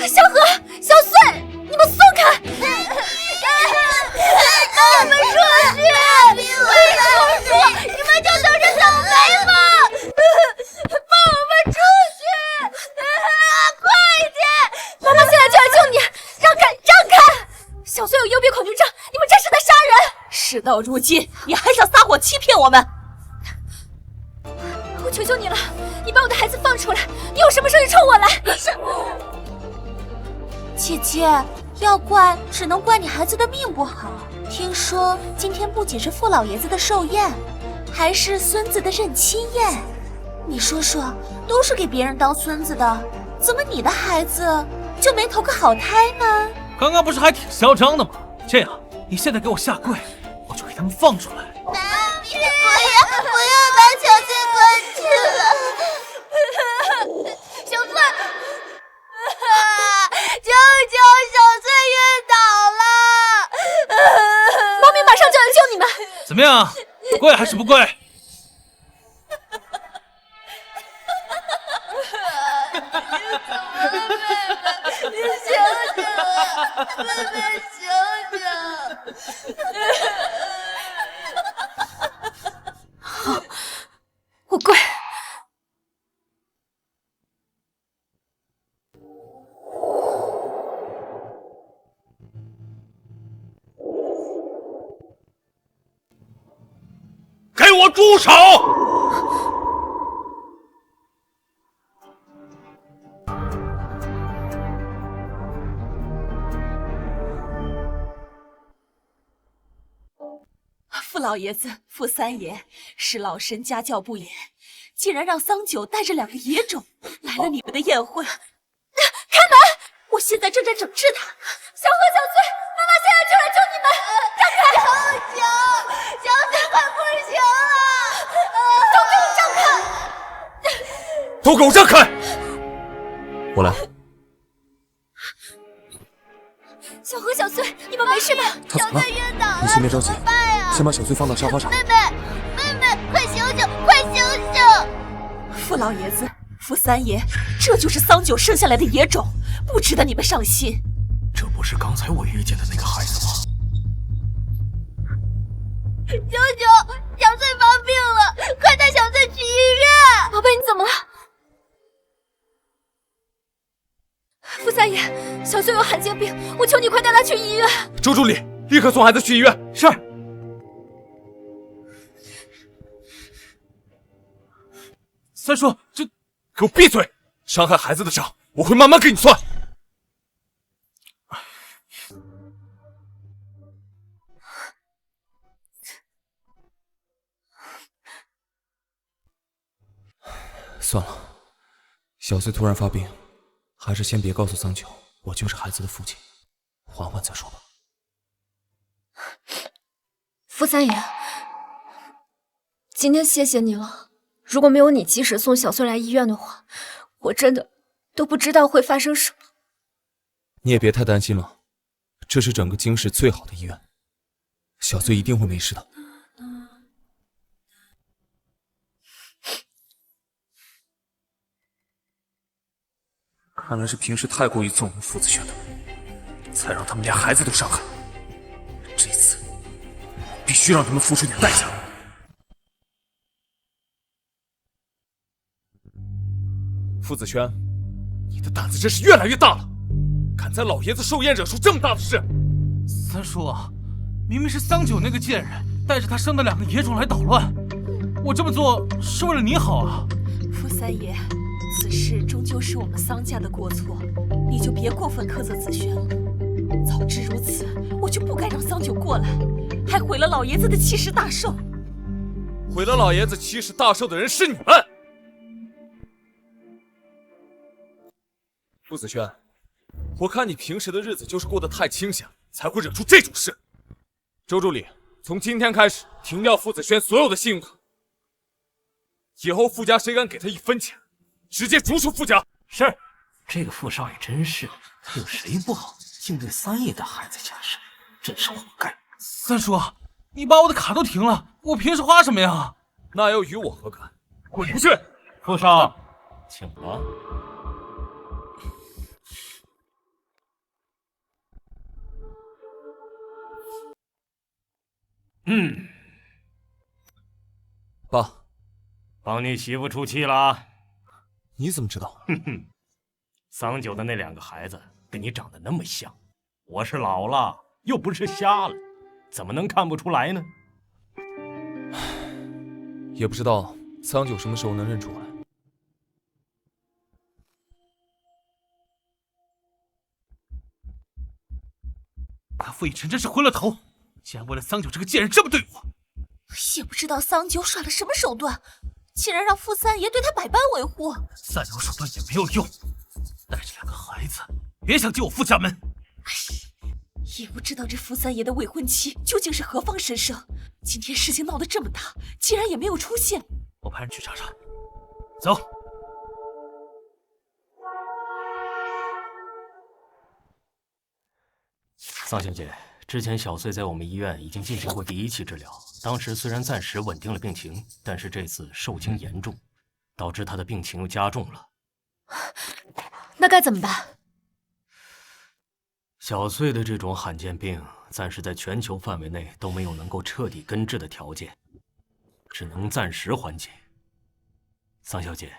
小何、小穗，你们松开！放我们出去！魏叔叔，你们就等着倒霉吧！放我们出去！快点！妈妈现在就来救你！让开！小穗有幽闭恐惧症，你们这是在杀人！事到如今，你还想撒谎欺骗我们？我求求你了，你把我的孩子放出来！你有什么事就冲我来！姐姐，要怪只能怪你孩子的命不好。听说今天不仅是傅老爷子的寿宴，还是孙子的认亲宴。你说说，都是给别人当孙子的，怎么你的孩子就没投个好胎呢？刚刚不是还挺嚣张的吗？这样，你现在给我下跪，我就给他们放出来。不要把小穗关起来！小穗，救救小穗晕倒了！妈咪马上就来救你们。怎么样，跪还是不跪？你醒醒啊！妹妹醒醒！好，我跪。给我住手！傅老爷子、傅三爷是老身家教不严，竟然让桑九带着2个野种来了你们的宴会。开门！我现在正在整治他。小何、小翠，妈妈现在就来救你们！让开！小翠快不行了！都给我让开！都给我让开！我来。小何、小翠，你们没事吧？他怎么了？晕倒了，你先别着急怎么办呀？先把小翠放到沙发上。妹妹，快醒醒，快醒醒！傅老爷子、傅三爷，这就是桑九生下来的野种，不值得你们伤心。这不是刚才我遇见的那个孩子吗？舅舅，小翠发病了，快带小翠去医院！宝贝，你怎么了？傅三爷，小翠有罕见病，我求你快带她去医院。周助理，立刻送孩子去医院。是。三叔，这给我闭嘴！伤害孩子的账，我会慢慢给你算。算了，小翠突然发病，还是先别告诉桑九，我就是孩子的父亲，缓缓再说吧。傅三爷，今天谢谢你了。如果没有你及时送小翠来医院的话，我真的都不知道会发生什么。你也别太担心了，这是整个京市最好的医院，小翠一定会没事的。看来是平时太过于纵容傅子轩了，才让他们连孩子都伤害。这次我必须让他们付出点代价。傅子轩，你的胆子真是越来越大了，敢在老爷子寿宴惹出这么大的事！三叔，明明是桑九那个贱人带着他生的2个野种来捣乱，我这么做是为了你好啊。傅三爷，此事终究是我们桑家的过错，你就别过分苛责子轩了。早知如此，我就不该让桑九过来，还毁了老爷子的70大寿。毁了老爷子70大寿的人是你们！傅子轩，我看你平时的日子就是过得太清闲，才会惹出这种事。周助理，从今天开始停掉傅子轩所有的信用卡，以后傅家谁敢给他1分钱，直接逐出傅家。是，这个傅少爷真是，有谁不好，竟对三爷的孩子下手，真是活该。三叔，你把我的卡都停了，我平时花什么呀？那又与我何干？滚出去！傅少，请了。爸，帮你媳妇出气了。你怎么知道？哼哼，桑九的那2个孩子跟你长得那么像，我是老了，又不是瞎了，怎么能看不出来呢？也不知道桑九什么时候能认出来。他傅以晨真是昏了头，竟然为了桑九这个贱人这么对我。也不知道桑九耍了什么手段，竟然让傅三爷对他百般维护。再有手段也没有用，带着2个孩子，别想进我傅家门。也不知道这傅三爷的未婚妻究竟是何方神圣。今天事情闹得这么大，竟然也没有出现。我派人去查查。走。桑小姐，之前小翠在我们医院已经进行过第1期治疗，当时虽然暂时稳定了病情，但是这次受惊严重，导致她的病情又加重了。那该怎么办？小穗的这种罕见病，暂时在全球范围内都没有能够彻底根治的条件，只能暂时缓解。桑小姐，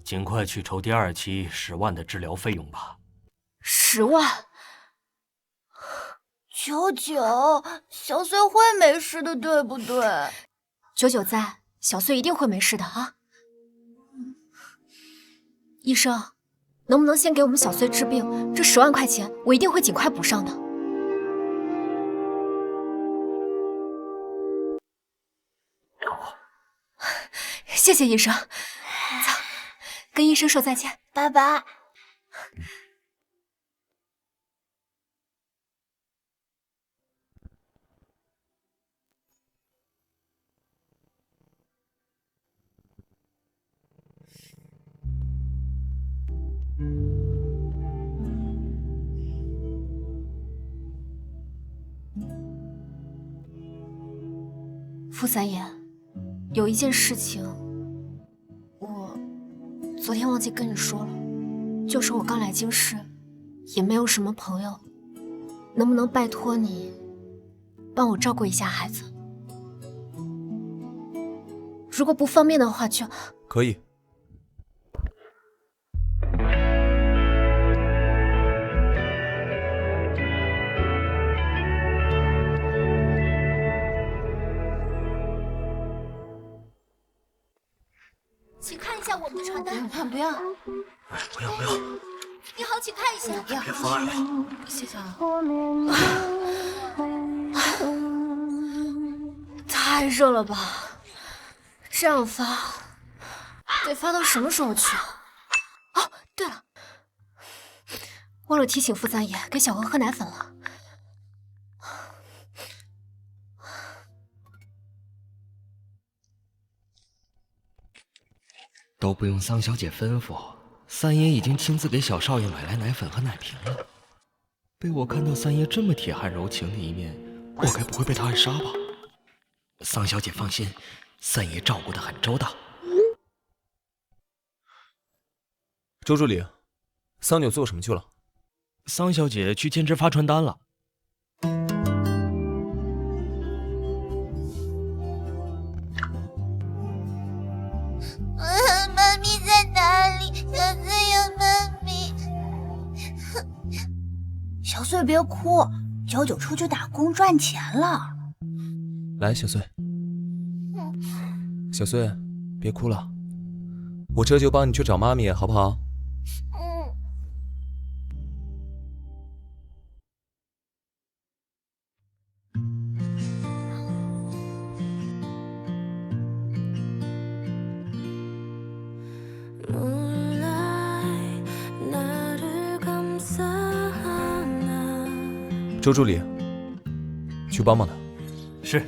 尽快去筹第2期10万的治疗费用吧。10万？九九，小穗会没事的，对不对？九九在，小穗一定会没事的啊。医生，能不能先给我们小穗治病？这10万块钱我一定会尽快补上的。谢谢医生，走，跟医生说再见，拜拜。傅三爷，有一件事情，我昨天忘记跟你说了，就是我刚来京市，也没有什么朋友，能不能拜托你帮我照顾一下孩子？如果不方便的话就可以。请看一下我们的传单。不要，不要！你好，请看一下。别妨碍了。谢谢啊。太热了吧？这样发，得发到什么时候去啊？哦，对了，忘了提醒傅三爷给小何喝奶粉了。都不用桑小姐吩咐，三爷已经亲自给小少爷买来奶粉和奶瓶了。被我看到三爷这么铁汉柔情的一面，我该不会被他暗杀吧？桑小姐放心，三爷照顾得很周到。周助理，桑九做什么去了？桑小姐去兼职发传单了。妈咪在哪里？小穗有妈咪。小穗别哭，九九出去打工赚钱了。来，小穗，小穗，别哭了，我这就帮你去找妈咪，好不好？周助理，去帮帮他。是。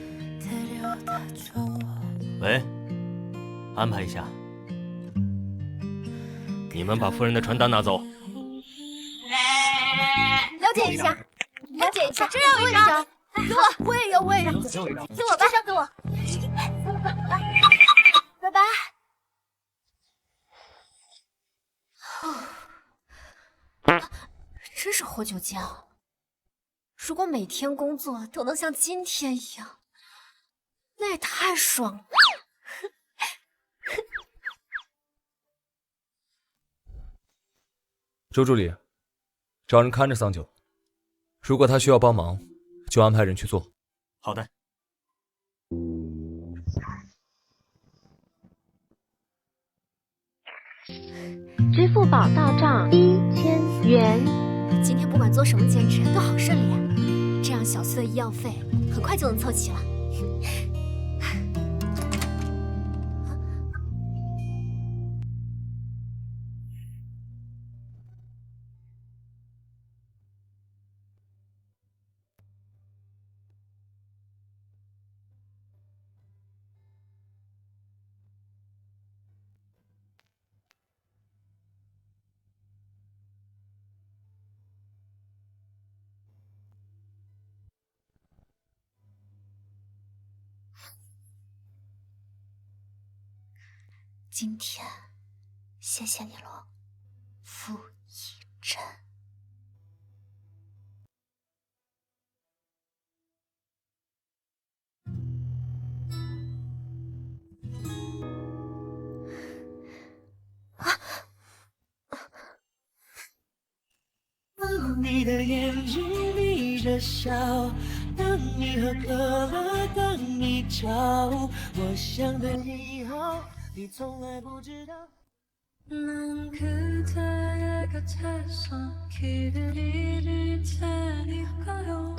喂，安排一下。你们把夫人的传单拿走。了解一下，了解一下。这样我也要，给我，我也要，给我吧，给我。拜拜。真是活久见啊！如果每天工作都能像今天一样，那也太爽了。周助理，找人看着桑九，如果他需要帮忙，就安排人去做。好的。支付宝到账1000元。今天不管做什么兼职都好顺利啊，这样小穗的医药费很快就能凑齐了。今天谢谢你了，傅一真。的眼睛眯着笑，等你喝可乐，等你找我想的以后，你从来不知道。 난 그대의 곁에서 길을 잃을 테니까요.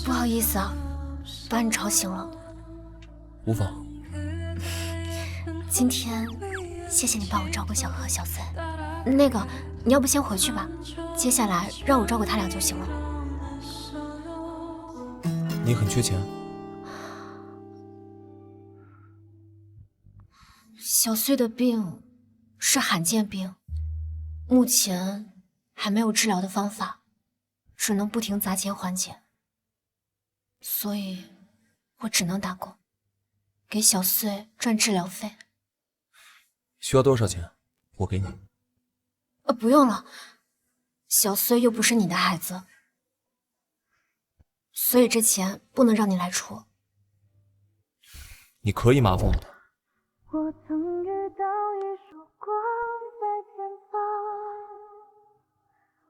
不好意思啊，把你吵醒了。无妨。今天谢谢你帮我照顾小何、小森。那个，你要不先回去吧，接下来让我照顾他俩就行了。你很缺钱？小穗的病是罕见病，目前还没有治疗的方法，只能不停砸钱缓解，所以我只能打工，给小穗赚治疗费。需要多少钱？我给你。不用了，小穗又不是你的孩子，所以这钱不能让你来出。你可以麻烦我的。 我曾遇到一束光在前方，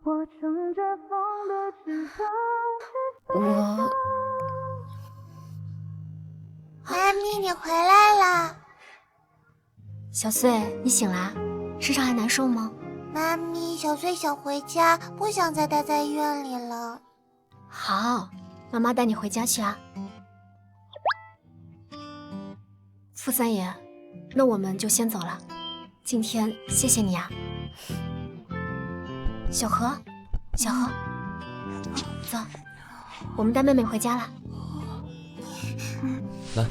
我乘着风的翅膀妈咪，你回来啦！小穗，你醒啦？身上还难受吗？妈咪，小穗想回家，不想再待在医院里了。好，妈妈带你回家去啊。傅三爷。 那我们就先走了，今天谢谢你啊，小何，小何，走，我们带妹妹回家了。来，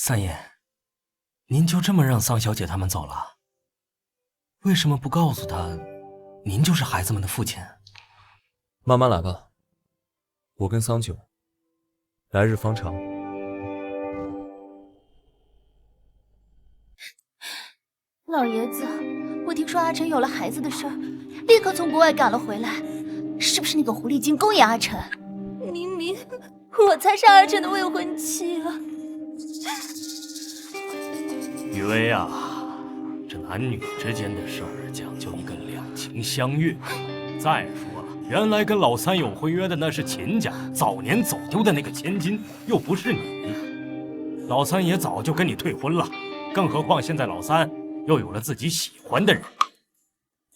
三爷，您就这么让桑小姐他们走了？为什么不告诉她，您就是孩子们的父亲？慢慢来吧。我跟桑九，来日方长。老爷子，我听说阿晨有了孩子的事儿，立刻从国外赶了回来。是不是那个狐狸精勾引阿晨？明明我才是阿晨的未婚妻啊！ 雨薇啊，这男女之间的事儿讲究一个两情相悦。再说了，原来跟老三有婚约的那是秦家，早年走丢的那个千金又不是你。老三也早就跟你退婚了，更何况现在老三又有了自己喜欢的人。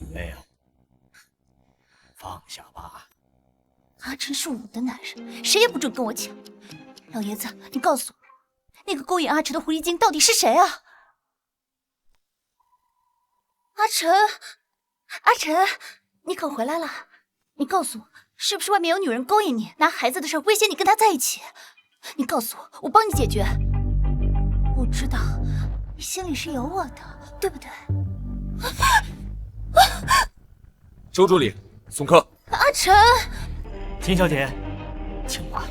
雨薇啊，放下吧。阿晨是我的男人，谁也不准跟我抢。老爷子，你告诉我，那个勾引阿晨的狐狸精到底是谁啊？ 阿晨，阿晨，你可回来了！你告诉我，是不是外面有女人勾引你，拿孩子的事威胁你跟他在一起？你告诉我，我帮你解决。我知道你心里是有我的，对不对？周助理，送客。阿晨，秦小姐，请吧。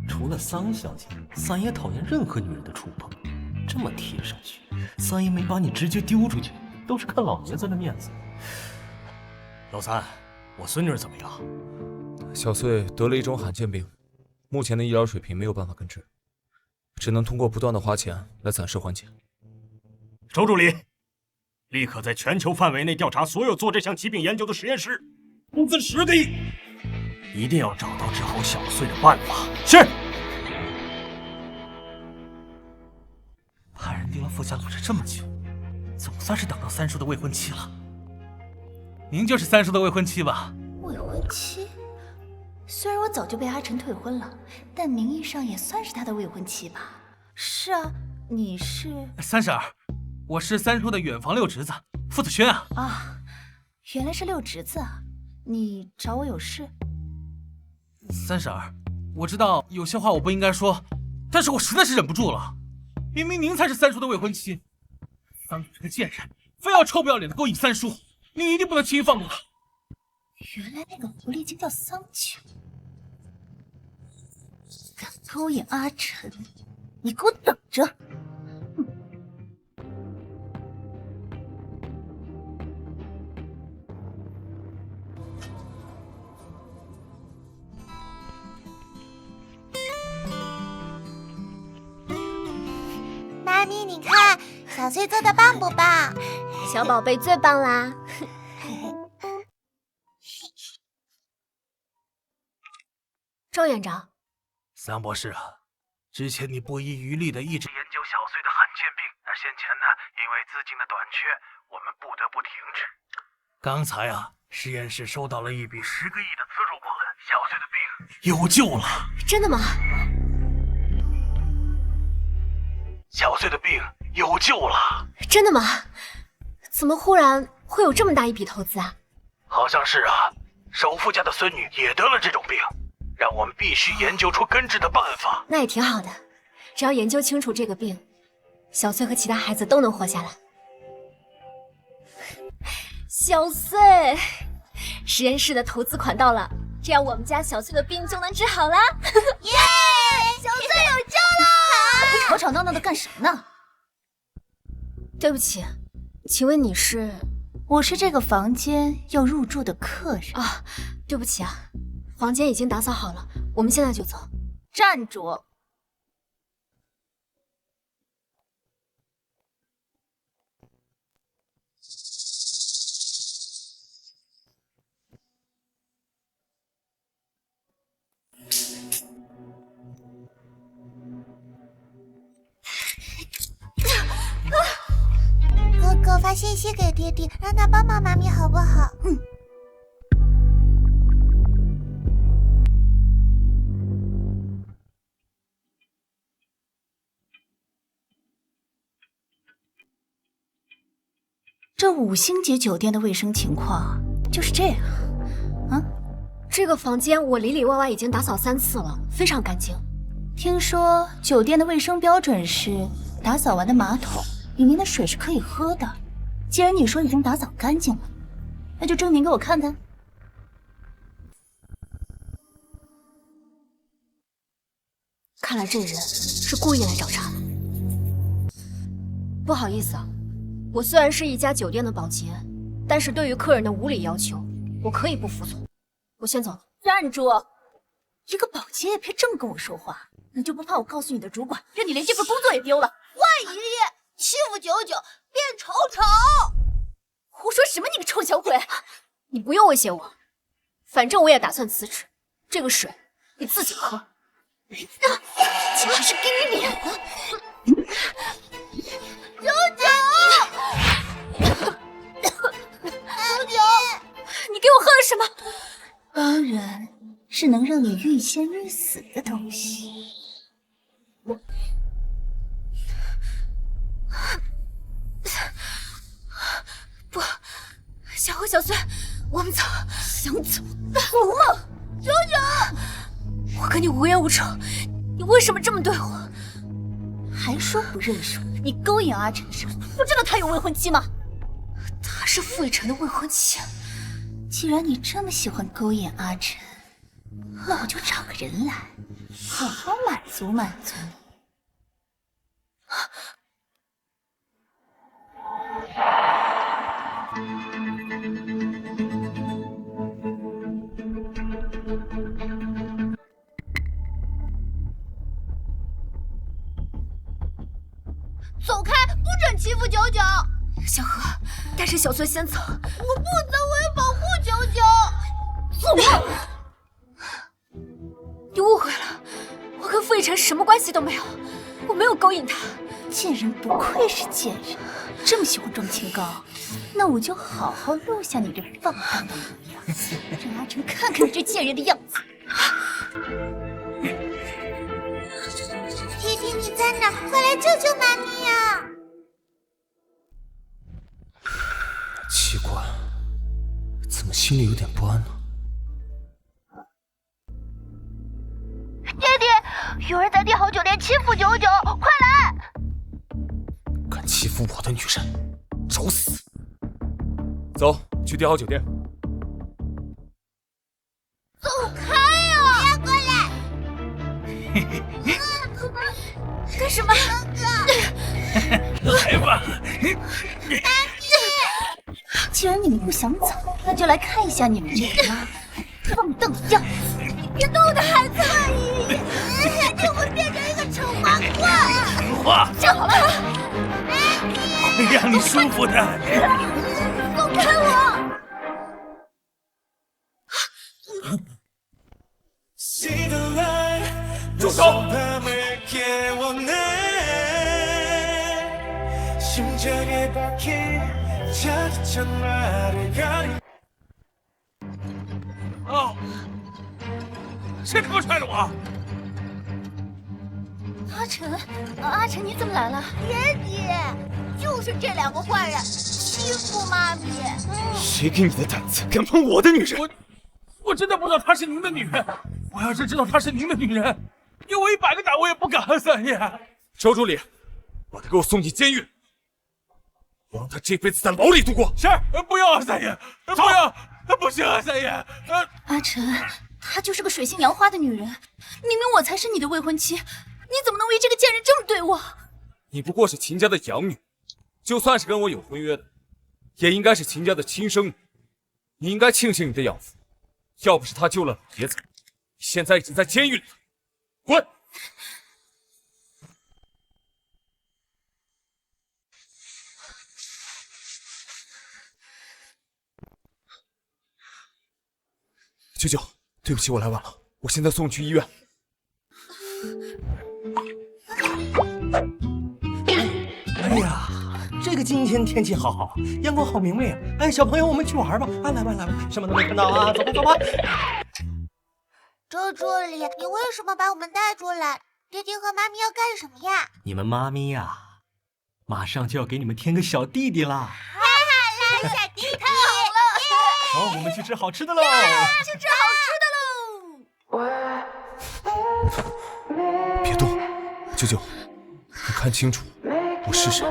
除了桑小姐，三爷讨厌任何女人的触碰。这么贴上去，三爷没把你直接丢出去，都是看老爷子的面子。老三，我孙女怎么样？小穗得了一种罕见病，目前的医疗水平没有办法根治，只能通过不断的花钱来暂时缓解。周助理，立刻在全球范围内调查所有做这项疾病研究的实验室，工资10个亿，一定要找到治好小穗的办法。是。派人盯了傅家老宅这么久，总算是等到三叔的未婚妻了。您就是三叔的未婚妻吧？未婚妻？虽然我早就被阿晨退婚了，但名义上也算是他的未婚妻吧？是啊，你是？三婶儿，我是三叔的远房六侄子傅子轩啊。啊，原来是六侄子啊！你找我有事？三婶儿，我知道有些话我不应该说，但是我实在是忍不住了。明明您才是三叔的未婚妻，桑九这个贱人非要臭不要脸的勾引三叔，您一定不能轻易放过他。原来那个狐狸精叫桑九，敢勾引阿晨，你给我等着！妈咪，你看小翠做的棒不棒？小宝贝最棒啦！赵院长，桑博士啊，之前你不遗余力的一直研究小穗的罕见病，而现前呢，因为资金的短缺，我们不得不停止。刚才啊，实验室收到了一笔10个亿的资助过来，小穗的病有救了。真的吗？小穗的病有救了。真的吗？怎么忽然会有这么大一笔投资啊？好像是啊，首富家的孙女也得了这种病，让我们必须研究出根治的办法。那也挺好的，只要研究清楚这个病，小穗和其他孩子都能活下来。小穗，实验室的投资款到了，这样我们家小穗的病就能治好了。耶！小穗有救了！吵吵闹闹的干什么呢？对不起，请问你是？我是这个房间要入住的客人啊。对不起啊，房间已经打扫好了，我们现在就走。站住！哥哥发信息给爹爹，让他帮帮妈咪好不好？这5星级酒店的卫生情况就是这样。啊，这个房间我里里外外已经打扫3次了，非常干净。听说酒店的卫生标准是打扫完的马桶里面的水是可以喝的。既然你说已经打扫干净了，那就证明给我看看。看来这人是故意来找茬的。不好意思啊，我虽然是一家酒店的保洁，但是对于客人的无理要求，我可以不服从。我先走了。站住！一个保洁也别这么跟我说话，你就不怕我告诉你的主管，让你连这份工作也丢了？万爷爷欺负九九，变丑丑！胡说什么？你个臭小鬼！你不用威胁我，反正我也打算辞职。这个水你自己喝。简直是给你脸了！九九，九九，你给我喝了什么？当然是能让你欲仙欲死的东西。不，小何、小穗，我们走。想走？走吗？九九，我跟你无冤无仇，你为什么这么对我？还说不认输？你勾引阿晨是吧？不知道他有未婚妻吗？他是傅以晨的未婚妻。既然你这么喜欢勾引阿晨，那我就找个人来，好好满足满足你。走开，不准欺负九九！小何，带着小穗先走。我不走，我要保护九九。走！你误会了，我跟傅以晨什么关系都没有，我没有勾引他。贱人不愧是贱人，这么喜欢装清高，那我就好好录下你这放荡的模样，让阿晨看看你这贱人的样子。弟弟，你在哪？快来救救妈咪呀！奇怪，怎么心里有点不安呢？爹爹，有人在帝豪酒店欺负九九，快来！敢欺负我的女人，找死！走，去帝豪酒店。走开呀！不要过来！干什么？来吧，既然你们不想走，那就来看一下你们这个妈放荡的样子。别动我的孩子了，姨姨，你会变成一个丑八怪。话站好了，会让你舒服的。放开我！住手！哦，谁他妈踹的我？阿晨，你怎么来了？别急，就是这两个坏人欺负妈咪。谁给你的胆子敢碰我的女人？我真的不知道她是您的女人。我要是知道她是您的女人，给我100个胆我也不敢，三爷。周助理，把他给我送进监狱，我让他这辈子在牢里度过。是，不要啊，三爷，不要，不行啊，三爷。阿晨，她就是个水性杨花的女人，明明我才是你的未婚妻，你怎么能为这个贱人这么对我？你不过是秦家的养女，就算是跟我有婚约的，也应该是秦家的亲生女。你应该庆幸你的养父，要不是他救了老爷子，你现在已经在监狱里了。滚！舅舅，对不起，我来晚了，我现在送你去医院。哎呀，这个今天天气好好，阳光好明媚啊！哎，小朋友，我们去玩吧！啊，来吧来吧，什么都没看到啊，走吧走吧。周助理，你为什么把我们带出来？爹爹和妈咪要干什么呀？你们妈咪呀，马上就要给你们添个小弟弟啦！太好了，小弟弟！太好了！好，我们去吃好吃的喽！去吃好吃的喽！别动，舅舅，你看清楚，我是谁？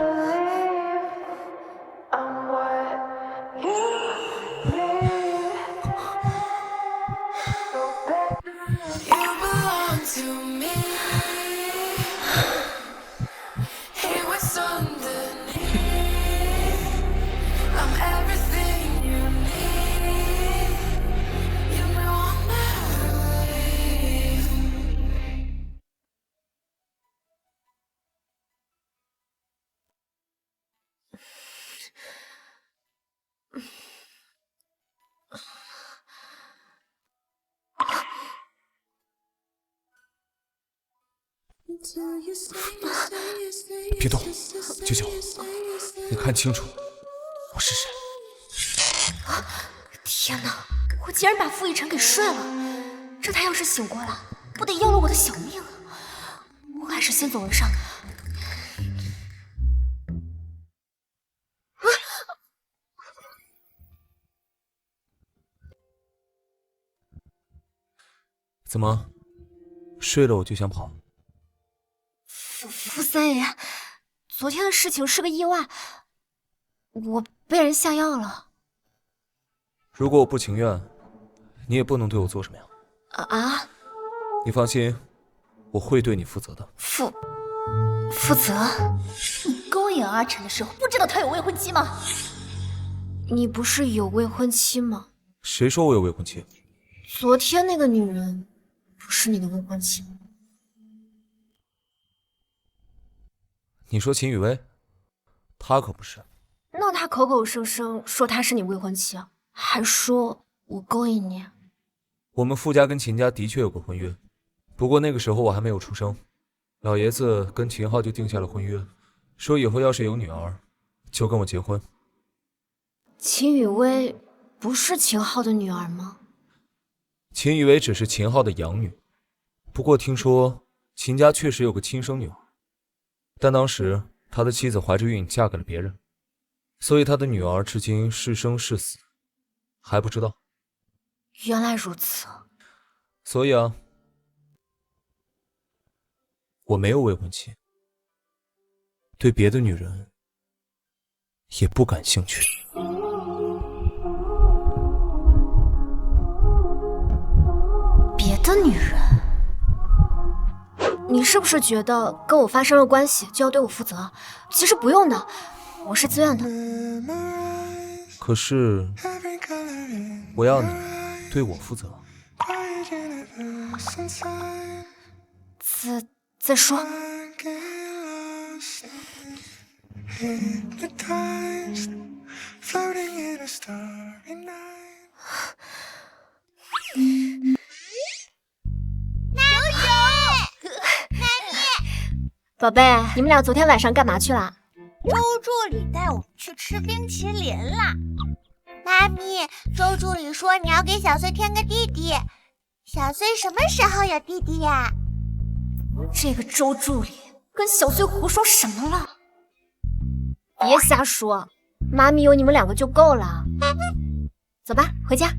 别动，舅舅，你看清楚，我是谁？天哪，我竟然把傅逸晨给睡了！这他要是醒过来，不得要了我的小命啊！我还是先走为上。怎么，睡了我就想跑？傅三爷，昨天的事情是个意外，我被人下药了。如果我不情愿，你也不能对我做什么呀。啊？你放心，我会对你负责的。负责？你勾引阿晨的时候，不知道他有未婚妻吗？你不是有未婚妻吗？谁说我有未婚妻？昨天那个女人不是你的未婚妻吗？你说秦雨薇，她可不是。那她口口声声说她是你未婚妻，还说我勾引你。我们傅家跟秦家的确有过婚约，不过那个时候我还没有出生，老爷子跟秦昊就定下了婚约，说以后要是有女儿，就跟我结婚。秦雨薇不是秦昊的女儿吗？秦雨薇只是秦昊的养女，不过听说秦家确实有个亲生女儿。但当时他的妻子怀着孕嫁给了别人，所以他的女儿至今是生是死还不知道。原来如此。所以啊，我没有未婚妻，对别的女人也不感兴趣。别的女人？你是不是觉得跟我发生了关系就要对我负责？其实不用的，我是自愿的。可是我要你对我负责。再说。宝贝，你们俩昨天晚上干嘛去了？周助理带我们去吃冰淇淋啦。妈咪，周助理说你要给小穗添个弟弟。小穗什么时候有弟弟呀？这个周助理跟小穗胡说什么了？别瞎说，妈咪有你们两个就够了。走吧，回家。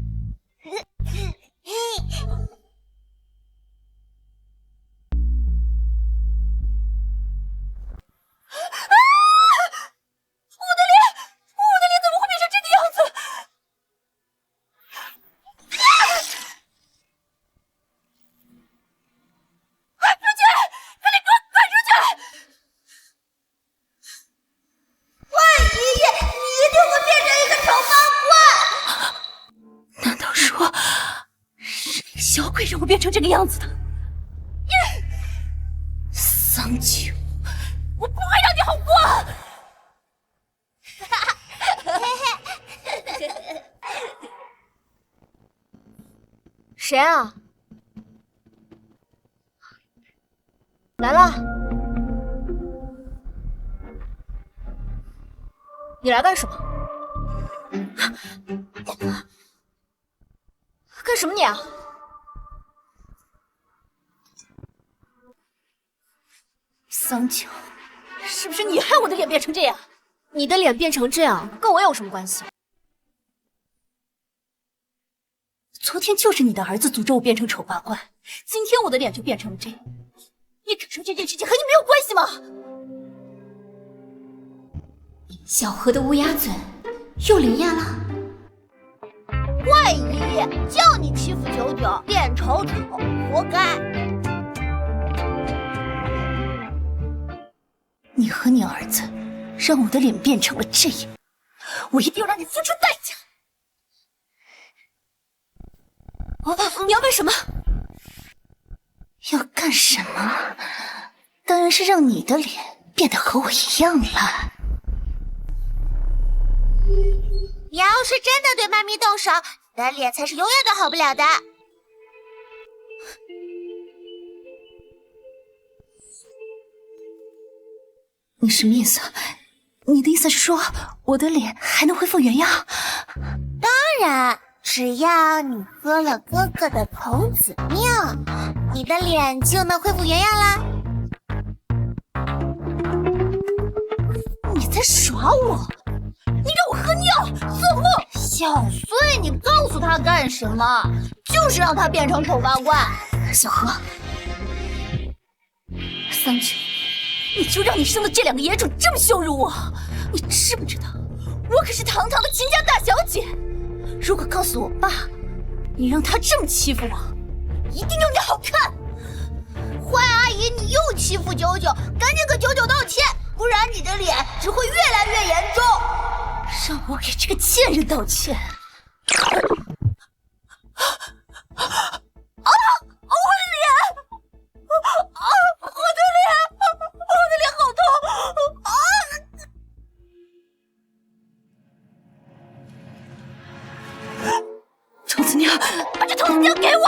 小鬼让我变成这个样子的，桑丘，我不会让你好过。谁啊？来了，你来干什么？干什么你啊？桑丘，是不是你害我的脸变成这样？你的脸变成这样，跟我有什么关系？昨天就是你的儿子诅咒我变成丑八怪，今天我的脸就变成了这样。你敢说这件事情和你没有关系吗？小河的乌鸦嘴又灵验了。怪姨爷，叫你欺负九九，变丑丑，活该。你和你儿子让我的脸变成了这样，我一定要让你付出代价。你要干什么？要干什么？当然是让你的脸变得和我一样了。你要是真的对妈咪动手，你的脸才是永远都好不了的。你什么意思？你的意思是说我的脸还能恢复原样？当然，只要你喝了哥哥的童子尿，你的脸就能恢复原样啦。你在耍我？你让我喝尿，做梦！小穗，你告诉他干什么？就是让他变成丑八怪。小何，桑丘，你就让你生的这两个野种这么羞辱我？你知不知道，我可是堂堂的秦家大小姐？如果告诉我爸，你让他这么欺负我，一定要你好看。坏阿姨，你又欺负九九，赶紧给九九道歉，不然你的脸只会越来越严重。让我给这个贱人道歉！童子尿，把这童子尿给我！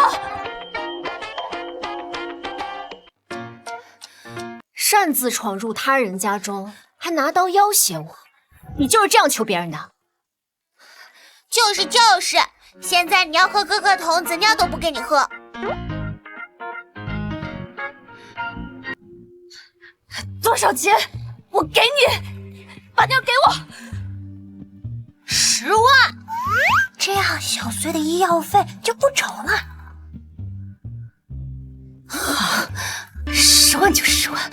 擅自闯入他人家中，还拿刀要挟我，你就是这样求别人的？就是，现在你要喝哥哥童子尿都不给你喝。多少钱？我给你，把尿给我。10万，这样小穗的医药费就不愁了。好，10万就10万。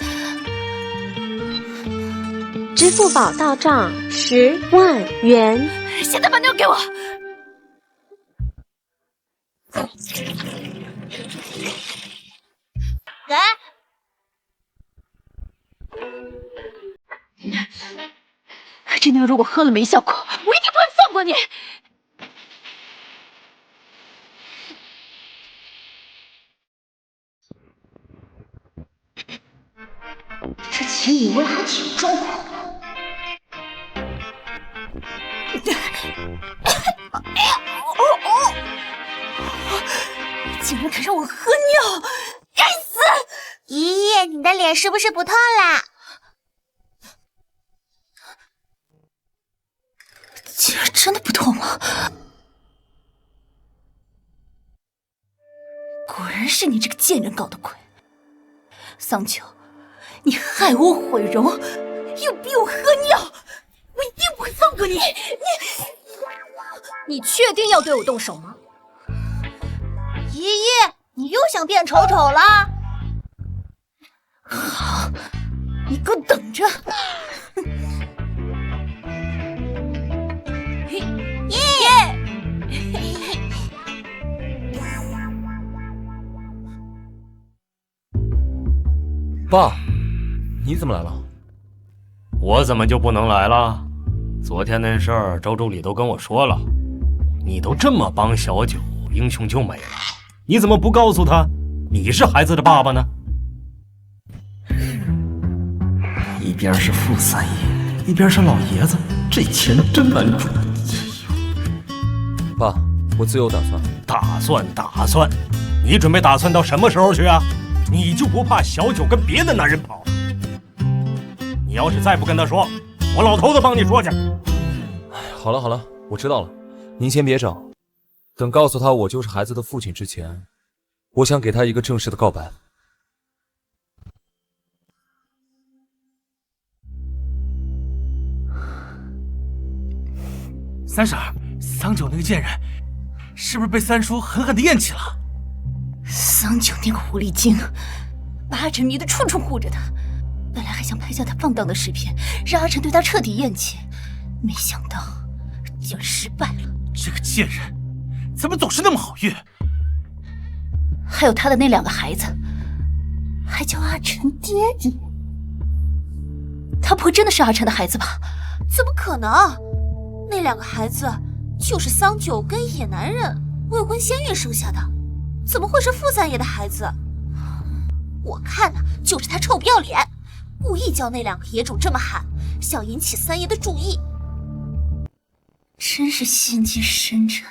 支付宝到账10万元。现在把尿给我。给。今天如果喝了没效果，我一定不会放过你。这秦雨薇还挺重口。竟然敢让我喝尿，该死！咦，你的脸是不是不痛啦？竟然真的不痛了！果然是你这个贱人搞的鬼！桑丘，你害我毁容，又逼我喝尿，我一定不会放过你！你确定要对我动手吗？依依，你又想变丑丑了？好，你给我等着！爸，你怎么来了？我怎么就不能来了？昨天那事儿，周助理都跟我说了。你都这么帮小九，英雄救美了，你怎么不告诉他你是孩子的爸爸呢？一边是傅三爷，一边是老爷子，这钱真难赚。爸，我自有打算。打算，你准备打算到什么时候去啊？你就不怕小九跟别的男人跑？你要是再不跟他说，我老头子帮你说去。好了，我知道了，您先别找，等告诉他我就是孩子的父亲之前，我想给他一个正式的告白。三婶儿，桑九那个贱人，是不是被三叔狠狠的厌弃了？桑九那个狐狸精，把阿晨迷得处处护着他，本来还想拍下他放荡的视频，让阿晨对他彻底厌弃，没想到竟然失败了。这个贱人，怎么总是那么好运？还有他的那2个孩子，还叫阿晨爹爹。他不会真的是阿晨的孩子吧？怎么可能？那2个孩子就是桑九跟野男人未婚先孕生下的，怎么会是傅三爷的孩子？我看啊，就是他臭不要脸，故意叫那2个野种这么喊，想引起三爷的注意。真是心机深沉。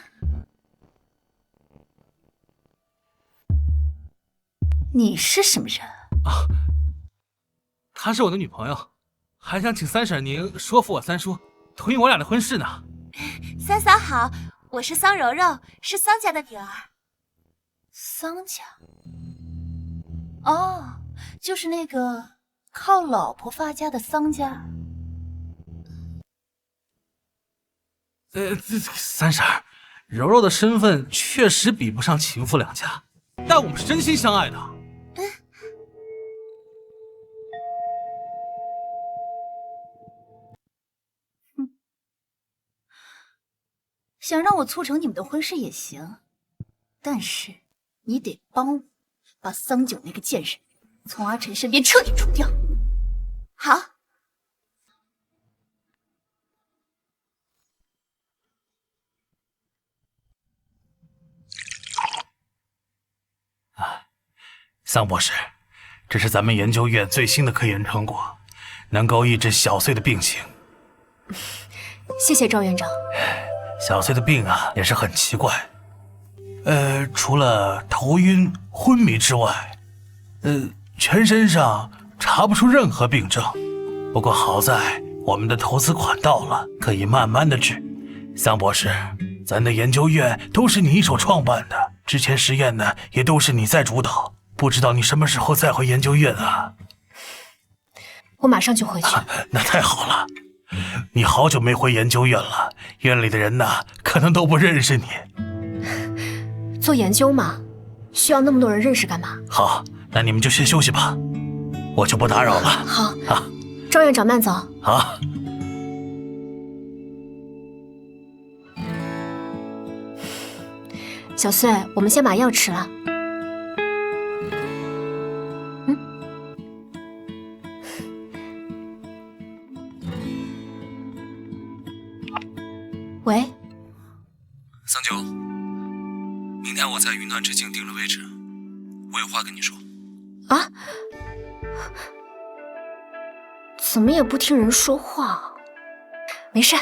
你是什么人啊？她是我的女朋友，还想请三婶您说服我三叔，同意我俩的婚事呢。三嫂好，我是桑柔柔，是桑家的女儿。桑家？哦，就是那个靠老婆发家的桑家。三婶儿，柔柔的身份确实比不上秦父2家，但我们是真心相爱的。想让我促成你们的婚事也行，但是你得帮我把桑九那个贱人从阿晨身边彻底除掉。好。桑博士，这是咱们研究院最新的科研成果，能够抑制小穗的病情。谢谢赵院长。小穗的病啊也是很奇怪，除了头晕、昏迷之外，全身上查不出任何病症。不过好在我们的投资款到了，可以慢慢的治。桑博士，咱的研究院都是你一手创办的，之前实验呢也都是你在主导，不知道你什么时候再回研究院啊？我马上就回去。那太好了。你好久没回研究院了，院里的人呢，可能都不认识你。做研究嘛，需要那么多人认识干嘛？好，那你们就先休息吧，我就不打扰了。好啊，赵院长慢走。好。小穗，我们先把药吃了。天我在云端之境定了位置，我有话跟你说。啊？怎么也不听人说话？没事。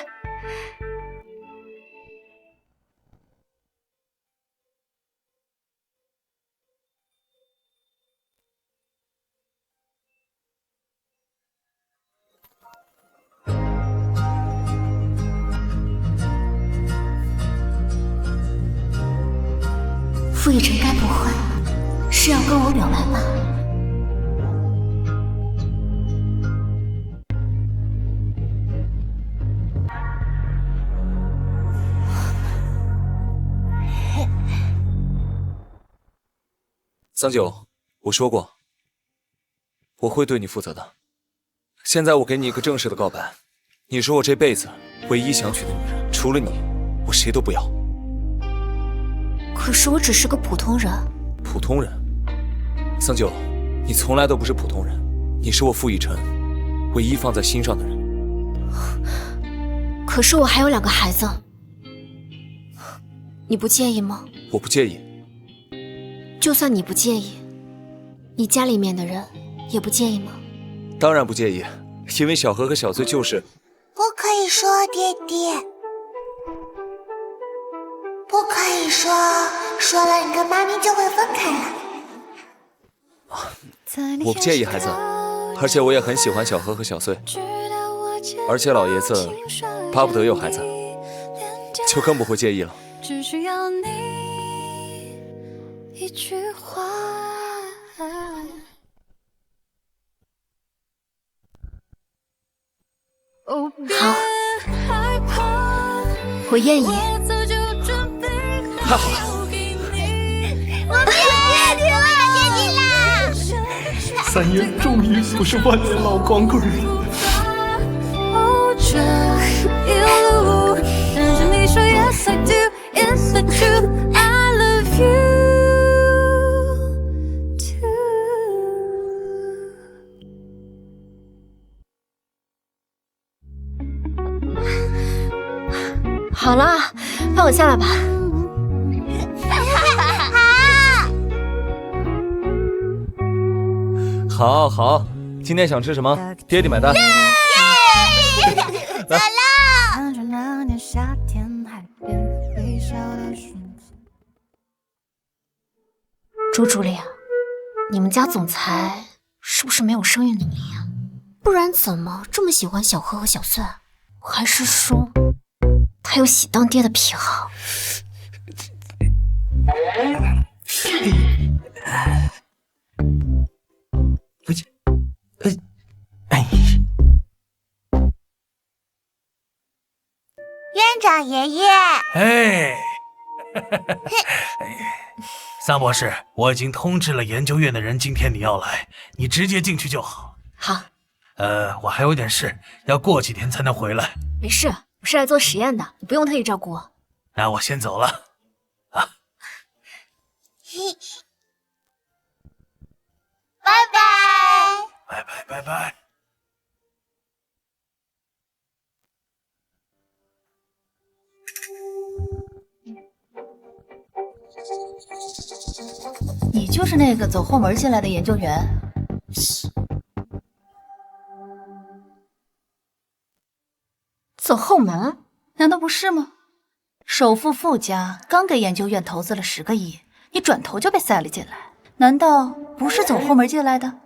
傅逸尘该不会是要跟我表白吧？桑九，我说过，我会对你负责的。现在我给你一个正式的告白，你是我这辈子唯一想娶的女人，除了你，我谁都不要。可是我只是个普通人。普通人？桑九，你从来都不是普通人，你是我傅逸尘唯一放在心上的人。可是我还有2个孩子，你不介意吗？我不介意。就算你不介意，你家里面的人也不介意吗？当然不介意，因为小何和小穗就是……不可以说，爹爹，不可以说，说了你跟妈咪就会分开了。我不介意孩子，而且我也很喜欢小何和小穗，而且老爷子巴不得有孩子，就更不会介意了。只需要你一句话。好，我愿意。太好了，我别提了，别提了。三爷终于不是万年老光棍了。这一路，但是你说 Yes I do, it's the truth, I love you too。好了，放我下来吧。好好，今天想吃什么？爹地买单。走了。朱助理，你们家总裁是不是没有生育能力啊？不然怎么这么喜欢小何和小穗？还是说他有喜当爹的癖好？院长爷爷，哎，桑博士，我已经通知了研究院的人，今天你要来，你直接进去就好。好。我还有点事，要过几天才能回来。没事，我是来做实验的，你不用特意照顾我。那我先走了。啊，拜拜，拜拜拜拜。你就是那个走后门进来的研究员？走后门？难道不是吗？首富傅家刚给研究院投资了10个亿，你转头就被塞了进来，难道不是走后门进来的？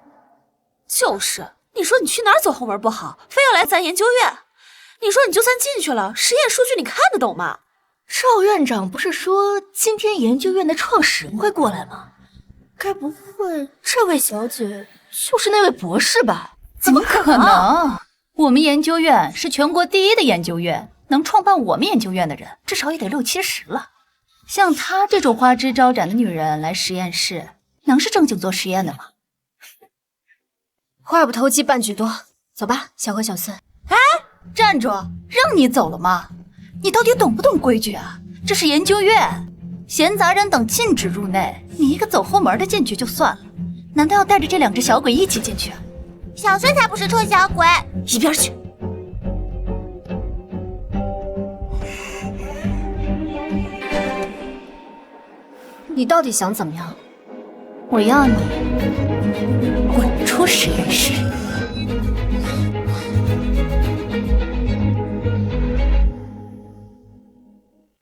就是，你说你去哪儿走后门不好，非要来咱研究院？你说你就算进去了，实验数据你看得懂吗？赵院长不是说今天研究院的创始人会过来吗？该不会这位小姐就是那位博士吧？怎么可能？我们研究院是全国第1的研究院，能创办我们研究院的人至少也得60、70了。像她这种花枝招展的女人来实验室，能是正经做实验的吗？话不投机半句多，走吧，小何小穗。哎，站住！让你走了吗？你到底懂不懂规矩啊？这是研究院，闲杂人等禁止入内。你一个走后门的进去就算了，难道要带着这2只小鬼一起进去？小穗才不是臭小鬼！一边去！你到底想怎么样？我要你滚出实验室！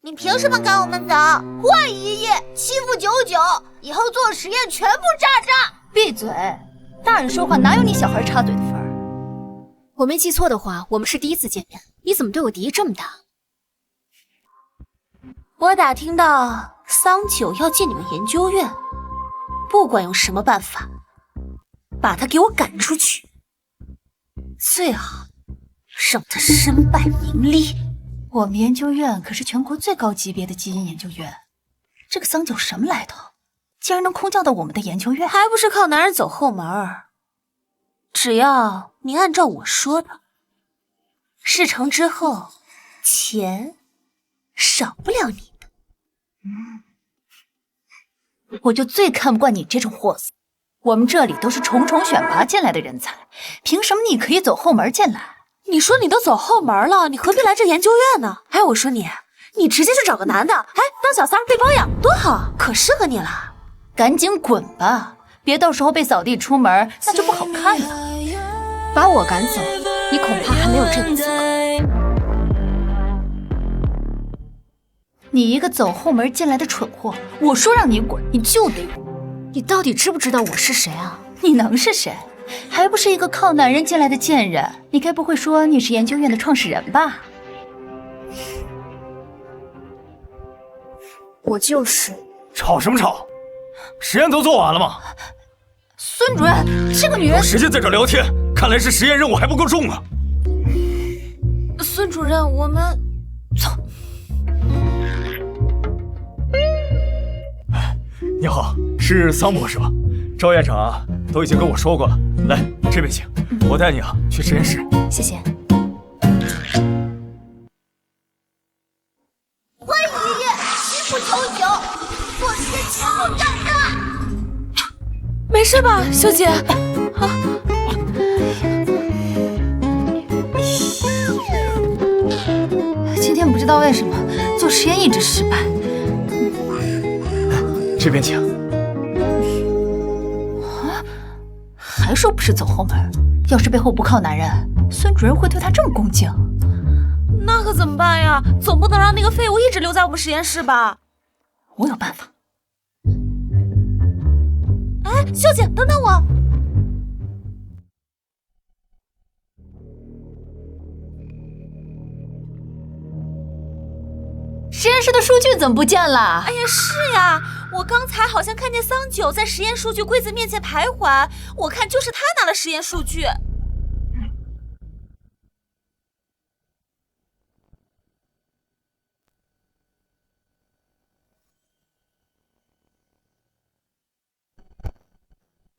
你凭什么赶我们走？换爷爷欺负99，以后做实验全部炸炸！闭嘴！大人说话哪有你小孩插嘴的份儿？我没记错的话，我们是第一次见面，你怎么对我敌意这么大？我打听到桑九要进你们研究院，不管用什么办法，把他给我赶出去，最好让他身败名裂。我们研究院可是全国最高级别的基因研究院，这个桑九什么来头？竟然能空降到我们的研究院，还不是靠男人走后门？只要你按照我说的，事成之后，钱少不了你的。我就最看不惯你这种货色。我们这里都是重重选拔进来的人才，凭什么你可以走后门进来？你说你都走后门了，你何必来这研究院呢？哎，我说你直接去找个男的，哎，当小三被包养多好，可适合你了。赶紧滚吧，别到时候被扫地出门，那就不好看了。把我赶走，你恐怕还没有这个资格。你一个走后门进来的蠢货，我说让你滚，你就得滚。你到底知不知道我是谁啊？你能是谁？还不是一个靠男人进来的贱人。你该不会说你是研究院的创始人吧？我就是。吵什么吵？实验都做完了吗？孙主任，这个女人有时间在这聊天，看来是实验任务还不够重啊。孙主任，我们走。你好，是桑博士吧？赵院长啊，都已经跟我说过了。来，这边请，我带你啊去实验室。谢谢。欢迎爷爷欺负99，做实验全部炸炸！没事吧，秀姐？今天不知道为什么做实验一直失败。这边请。还说不是走后门，要是背后不靠男人，孙主任会对他这么恭敬？那可怎么办呀？总不能让那个废物一直留在我们实验室吧？我有办法。哎，秀姐，等等我。实验室的数据怎么不见了？哎呀，是呀，我刚才好像看见桑九在实验数据柜子面前徘徊，我看就是他拿了实验数据。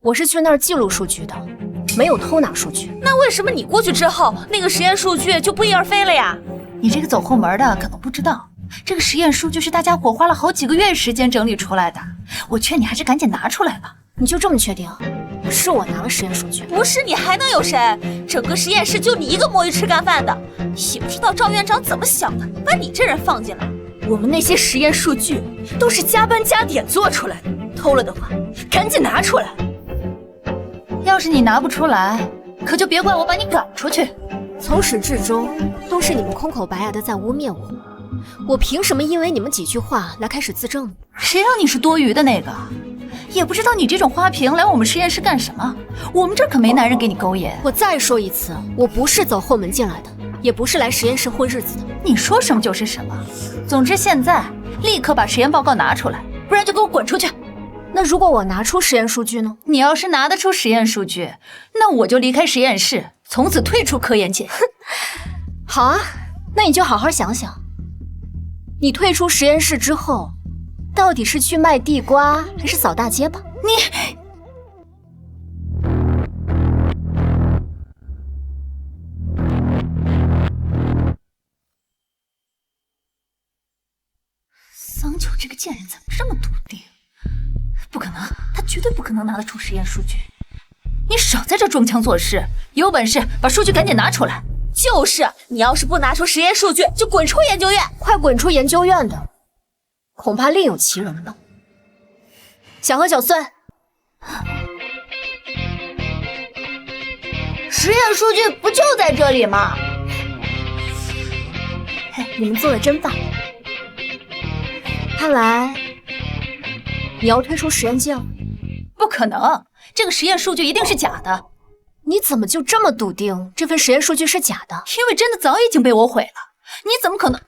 我是去那儿记录数据的，没有偷拿数据。那为什么你过去之后，那个实验数据就不翼而飞了呀？你这个走后门的可能不知道，这个实验数据是大家伙花了好几个月时间整理出来的。我劝你还是赶紧拿出来吧。你就这么确定？是我拿了实验数据？不是你还能有谁？整个实验室就你一个摸鱼吃干饭的，也不知道赵院长怎么想的，把你这人放进来。我们那些实验数据都是加班加点做出来的，偷了的话赶紧拿出来。要是你拿不出来，可就别怪我把你赶出去。从始至终都是你们空口白牙的在污蔑我，我凭什么因为你们几句话来开始自证呢？谁让你是多余的那个？也不知道你这种花瓶来我们实验室干什么？我们这儿可没男人给你勾引。我再说一次，我不是走后门进来的，也不是来实验室混日子的。你说什么就是什么。总之现在立刻把实验报告拿出来，不然就给我滚出去。那如果我拿出实验数据呢？你要是拿得出实验数据，那我就离开实验室，从此退出科研界。好啊，那你就好好想想，你退出实验室之后，到底是去卖地瓜还是扫大街吧？桑九这个贱人怎么这么笃定？不可能，他绝对不可能拿得出实验数据。你少在这装腔作势，有本事把数据赶紧拿出来。就是，你要是不拿出实验数据，就滚出研究院！快滚出研究院的，恐怕另有其人吧。小何、小孙，实验数据不就在这里吗？你们做的真棒。看来你要退出实验界了。不可能，这个实验数据一定是假的。你怎么就这么笃定这份实验数据是假的？因为真的早已经被我毁了。你怎么可能？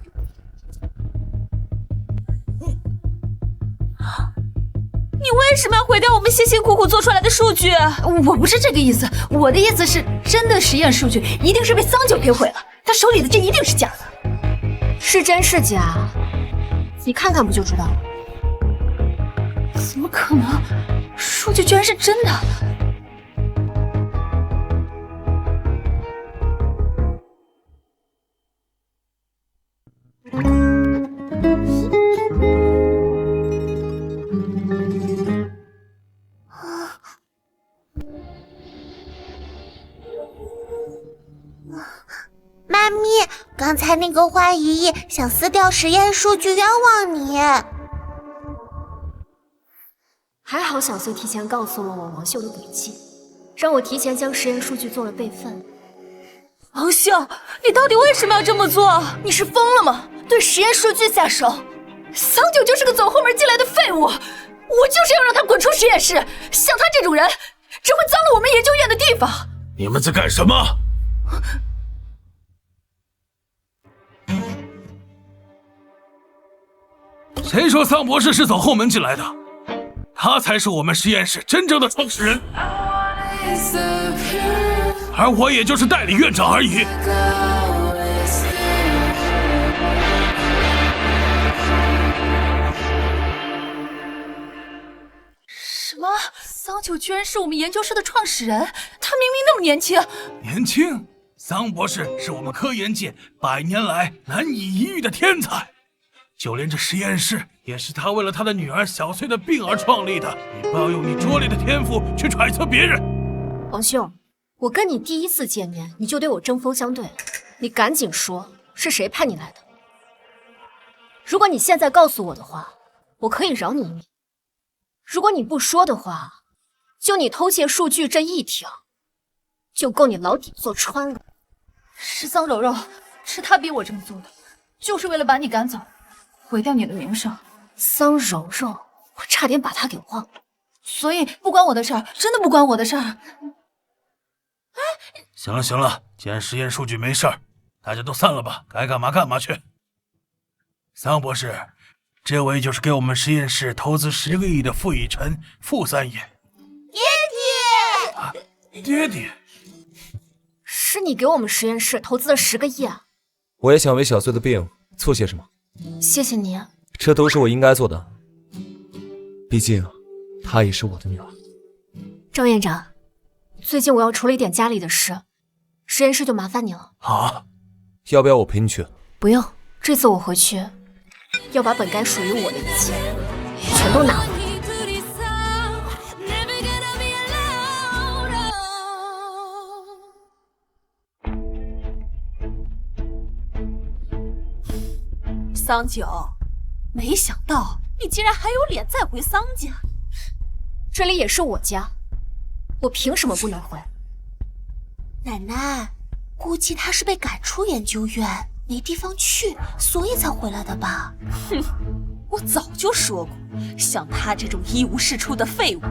你为什么要毁掉我们辛辛苦苦做出来的数据？我不是这个意思，我的意思是，真的实验数据一定是被桑九给毁了，他手里的这一定是假的。是真是假，你看看不就知道了？怎么可能？数据居然是真的！妈咪，刚才那个坏姨姨想撕掉实验数据，冤枉你。还好小穗提前告诉了我王秀的诡计，让我提前将实验数据做了备份。王秀，你到底为什么要这么做？你是疯了吗？对实验数据下手？桑九就是个走后门进来的废物，我就是要让他滚出实验室。像他这种人，只会脏了我们研究院的地方。你们在干什么？谁说桑博士是走后门进来的？他才是我们实验室真正的创始人，而我也就是代理院长而已。什么？桑九居然是我们研究室的创始人？他明明那么年轻。年轻？桑博士是我们科研界100年来难以一遇的天才。就连这实验室也是他为了他的女儿小穗的病而创立的。你不要用你拙劣的天赋去揣测别人。王秀，我跟你第一次见面你就对我针锋相对，你赶紧说是谁派你来的？如果你现在告诉我的话，我可以饶你一命；如果你不说的话，就你偷窃数据这一条，就够你牢底坐穿了。是桑柔柔，是他逼我这么做的，就是为了把你赶走。毁掉你的名声。桑柔柔，我差点把她给忘了。所以不关我的事儿，真的不关我的事儿。行了行了，既然实验数据没事儿，大家都散了吧，该干嘛干嘛去。桑博士，这位就是给我们实验室投资10个亿的傅以琛，傅三爷。爹爹，啊，爹爹，是你给我们实验室投资了10个亿啊！我也想为小穗的病做些什么。谢谢你，这都是我应该做的，毕竟她也是我的女儿。赵院长，最近我要处理点家里的事，实验室就麻烦你了。好，要不要我陪你去？不用，这次我回去要把本该属于我的一切全都拿回来。桑九，没想到你竟然还有脸再回桑家。这里也是我家，我凭什么不能回？奶奶，估计他是被赶出研究院，没地方去，所以才回来的吧？哼，我早就说过，像他这种一无是处的废物，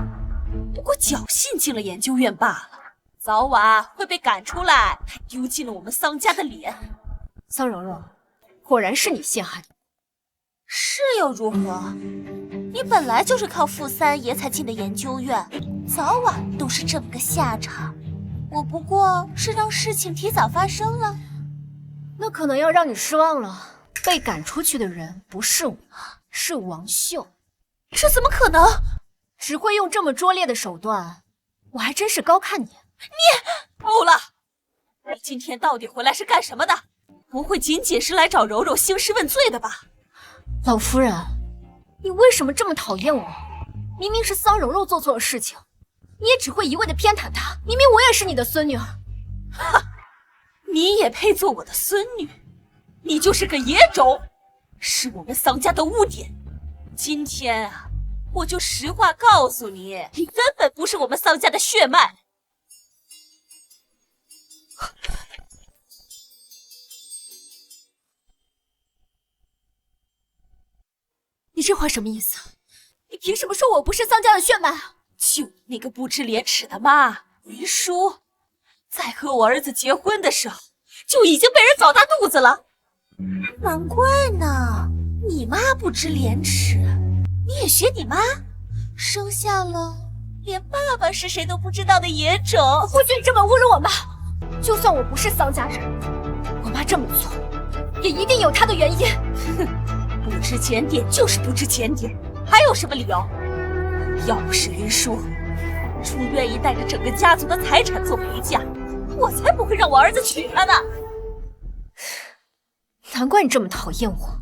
不过侥幸进了研究院罢了，早晚会被赶出来，还丢尽了我们桑家的脸。桑柔柔，果然是你陷害的。是又如何？你本来就是靠傅三爷才进的研究院，早晚都是这么个下场。我不过是让事情提早发生了。那可能要让你失望了，被赶出去的人不是我，是王秀。这怎么可能？只会用这么拙劣的手段，我还真是高看你。你不了！你今天到底回来是干什么的？不会仅仅是来找柔柔兴师问罪的吧？老夫人，你为什么这么讨厌我？明明是桑柔柔做错了事情，你也只会一味的偏袒她。明明我也是你的孙女儿。哈，你也配做我的孙女？你就是个野种，是我们桑家的污点。今天啊，我就实话告诉你，你根本不是我们桑家的血脉。你这话什么意思？你凭什么说我不是桑家的血脉啊？就你那个不知廉耻的妈云舒，在和我儿子结婚的时候就已经被人搞大肚子了。难怪呢，你妈不知廉耻，你也学你妈，生下了连爸爸是谁都不知道的野种。不许你这么侮辱我妈！就算我不是桑家人，我妈这么做也一定有她的原因。哼，不知检点就是不知检点，还有什么理由？要不是云舒愿意带着整个家族的财产做陪嫁，我才不会让我儿子娶她呢。难怪你这么讨厌我，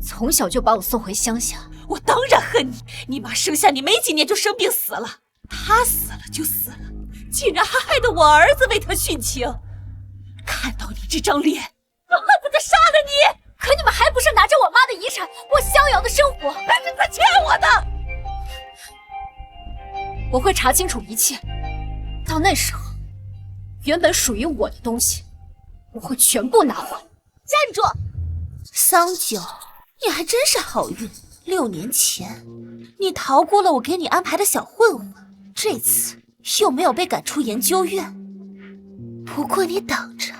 从小就把我送回乡下。我当然恨你，你妈生下你没几年就生病死了，她死了就死了，竟然还害得我儿子为她殉情。看到你这张脸，我恨不得杀了你。可你们还不是拿着我妈的遗产过逍遥的生活？那是她欠我的。我会查清楚一切，到那时候，原本属于我的东西，我会全部拿回。站住！桑九，你还真是好运。6年前，你逃过了我给你安排的小混混，这次又没有被赶出研究院。不过你等着，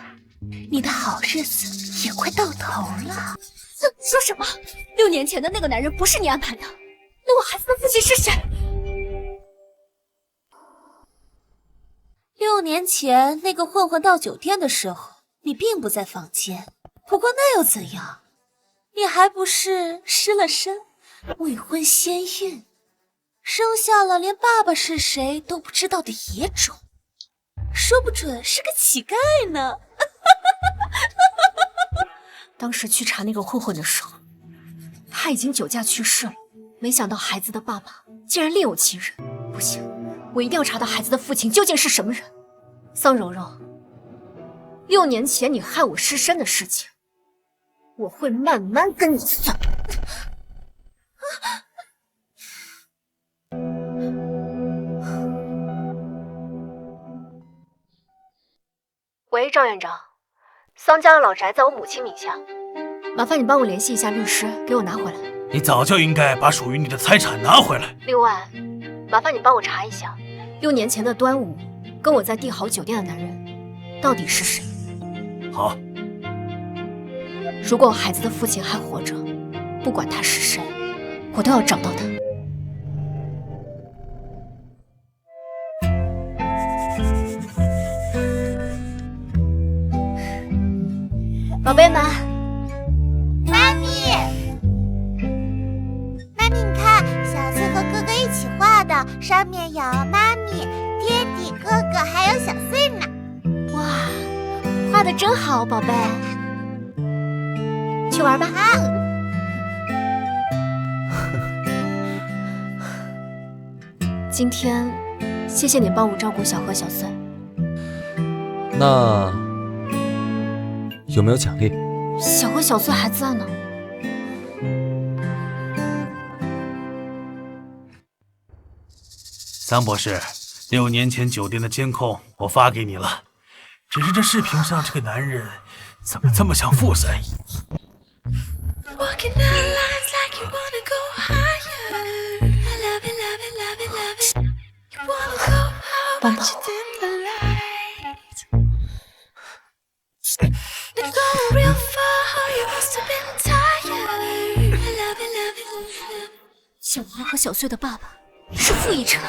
你的好日子也快到头了。说什么？6年前的那个男人不是你安排的？那我孩子的父亲是谁？6年前那个混混到酒店的时候，你并不在房间。不过那又怎样？你还不是失了身，未婚先孕，生下了连爸爸是谁都不知道的野种，说不准是个乞丐呢。当时去查那个混混的时候，他已经酒驾去世了。没想到孩子的爸爸竟然另有其人。不行，我一定要查到孩子的父亲究竟是什么人。桑柔柔，6年前你害我失身的事情，我会慢慢跟你算。喂，赵院长，桑家的老宅在我母亲名下，麻烦你帮我联系一下律师，给我拿回来。你早就应该把属于你的财产拿回来。另外，麻烦你帮我查一下，6年前的端午跟我在帝豪酒店的男人到底是谁？好。如果我孩子的父亲还活着，不管他是谁，我都要找到他。宝贝们，妈咪，你看，小翠和哥哥一起画的，上面有妈咪、爹地、哥哥还有小穗呢。哇，画得真好，宝贝。去玩吧。好。今天谢谢你帮我照顾小何、小穗。那有没有奖励？小何、小穗还在呢。桑博士，6年前酒店的监控我发给你了，只是这视频上这个男人怎么这么像傅三姨？棒棒。小花和小穗的爸爸是傅逸晨。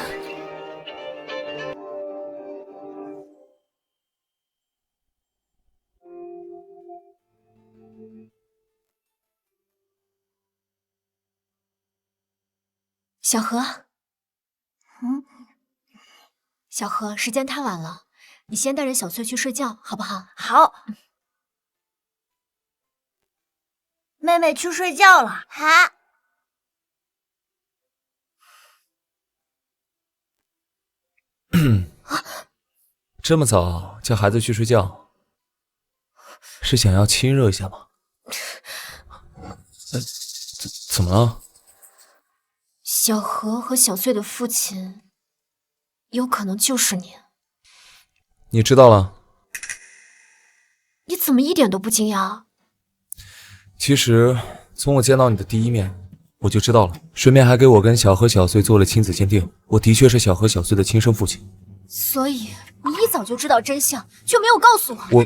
小何，小何，时间太晚了，你先带着小翠去睡觉，好不好？好。妹妹去睡觉了。好。这么早叫孩子去睡觉，是想要亲热一下吗？怎么了？小何和小穗的父亲，有可能就是你。你知道了？你怎么一点都不惊讶？其实从我见到你的第一面，我就知道了。顺便还给我跟小何、小穗做了亲子鉴定，我的确是小何、小穗的亲生父亲。所以你一早就知道真相，却没有告诉我。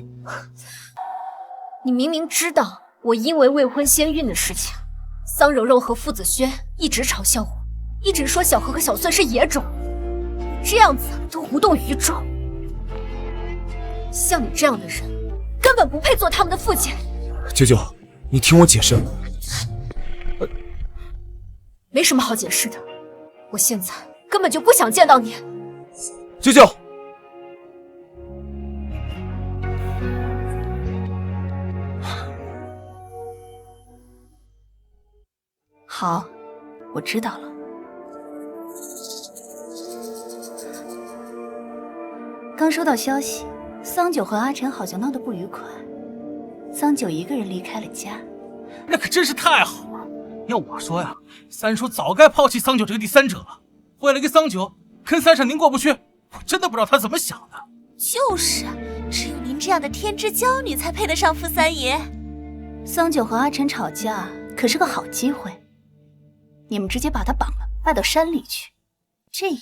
你明明知道我因为未婚先孕的事情，桑柔柔和傅子轩一直嘲笑我，一直说小何和小穗是野种，这样子都无动于衷。像你这样的人，根本不配做他们的父亲。舅舅，你听我解释。没什么好解释的，我现在根本就不想见到你。舅舅，好，我知道了。刚收到消息，桑九和阿晨好像闹得不愉快，桑九一个人离开了家。那可真是太好了！要我说呀，三叔早该抛弃桑九这个第三者了。为了跟桑九跟三婶您过不去，我真的不知道他怎么想的。就是，只有您这样的天之娇女才配得上傅三爷。桑九和阿晨吵架可是个好机会，你们直接把他绑了，带到山里去，这样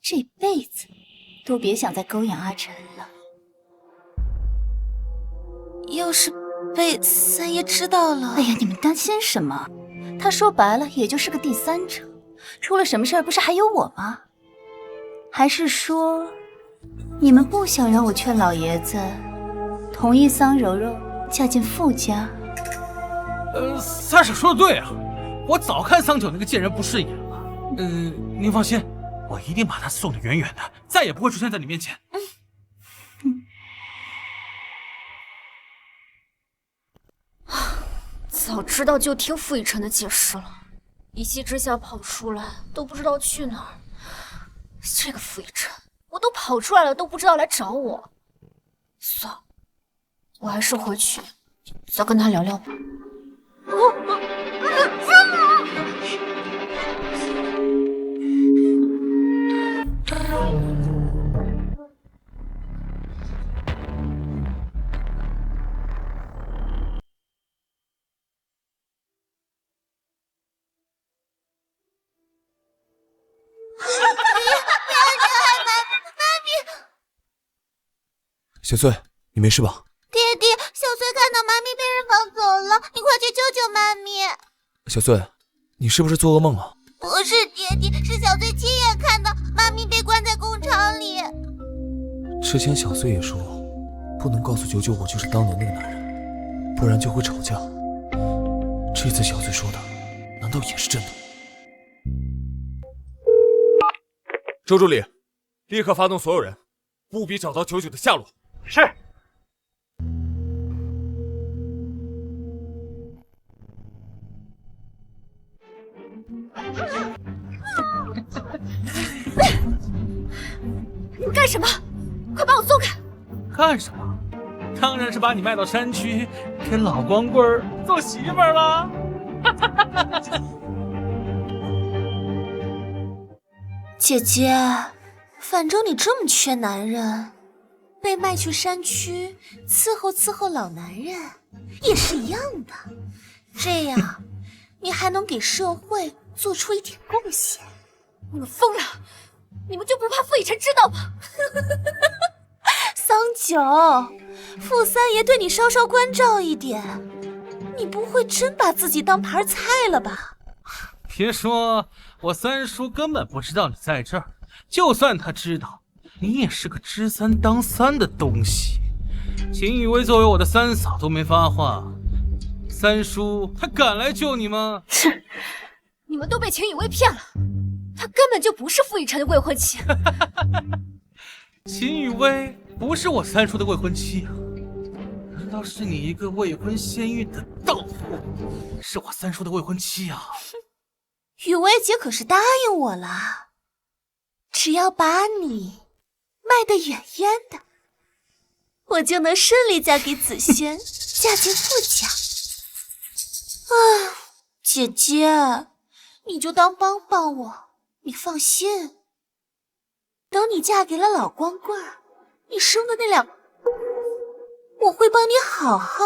这辈子都别想再勾引阿晨了。要是被三爷知道了，哎呀，你们担心什么？他说白了也就是个第三者，出了什么事儿不是还有我吗？还是说你们不想让我劝老爷子同意桑柔柔嫁进傅家？三婶说的对啊，我早看桑九那个贱人不顺眼了。您放心，我一定把他送得远远的，再也不会出现在你面前。早知道就听傅以晨的解释了，一气之下跑出来都不知道去哪儿。这个傅以晨，我都跑出来了都不知道来找我。算了，我还是回去再跟他聊聊吧。小穗，你没事吧？爹爹，小穗看到妈咪被人绑走了，你快去救救妈咪！小穗，你是不是做噩梦了？不是爹爹，是小穗亲眼看到妈咪被关在工厂里。之前小穗也说，不能告诉九九我就是当年那个男人，不然就会吵架。这次小穗说的，难道也是真的？周助理，立刻发动所有人，务必找到九九的下落。是。你干什么？快把我松开！干什么？当然是把你卖到山区，给老光棍做媳妇儿了。姐姐，反正你这么缺男人，被卖去山区伺候老男人也是一样的，这样你还能给社会做出一点贡献。你们疯了！你们就不怕傅以晨知道吗？桑九，傅三爷对你稍稍关照一点，你不会真把自己当盘菜了吧？别说，我三叔根本不知道你在这儿，就算他知道，你也是个知三当三的东西。秦雨薇作为我的三嫂都没发话，三叔他敢来救你吗？是，你们都被秦雨薇骗了，她根本就不是傅以晨的未婚妻。秦雨薇不是我三叔的未婚妻啊，难道是你一个未婚先孕的荡妇，是我三叔的未婚妻啊？雨薇姐可是答应我了，只要把你卖得远远的，我就能顺利嫁给子轩，嫁进傅家。啊，姐姐，你就当帮帮我。你放心，等你嫁给了老光棍，你生的那2，我会帮你好好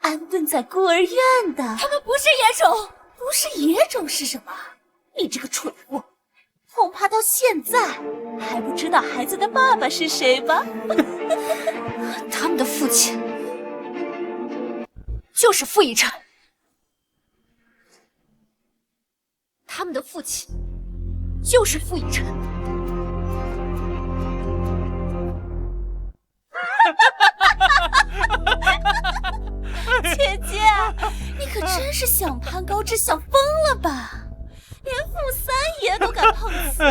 安顿在孤儿院的。他们不是野种，不是野种是什么？你这个蠢货，恐怕到现在还不知道孩子的爸爸是谁吧？他们的父亲就是傅以琛，他们的父亲就是傅以琛。姐姐，你可真是想攀高枝想疯了吧？连傅三爷都敢碰瓷，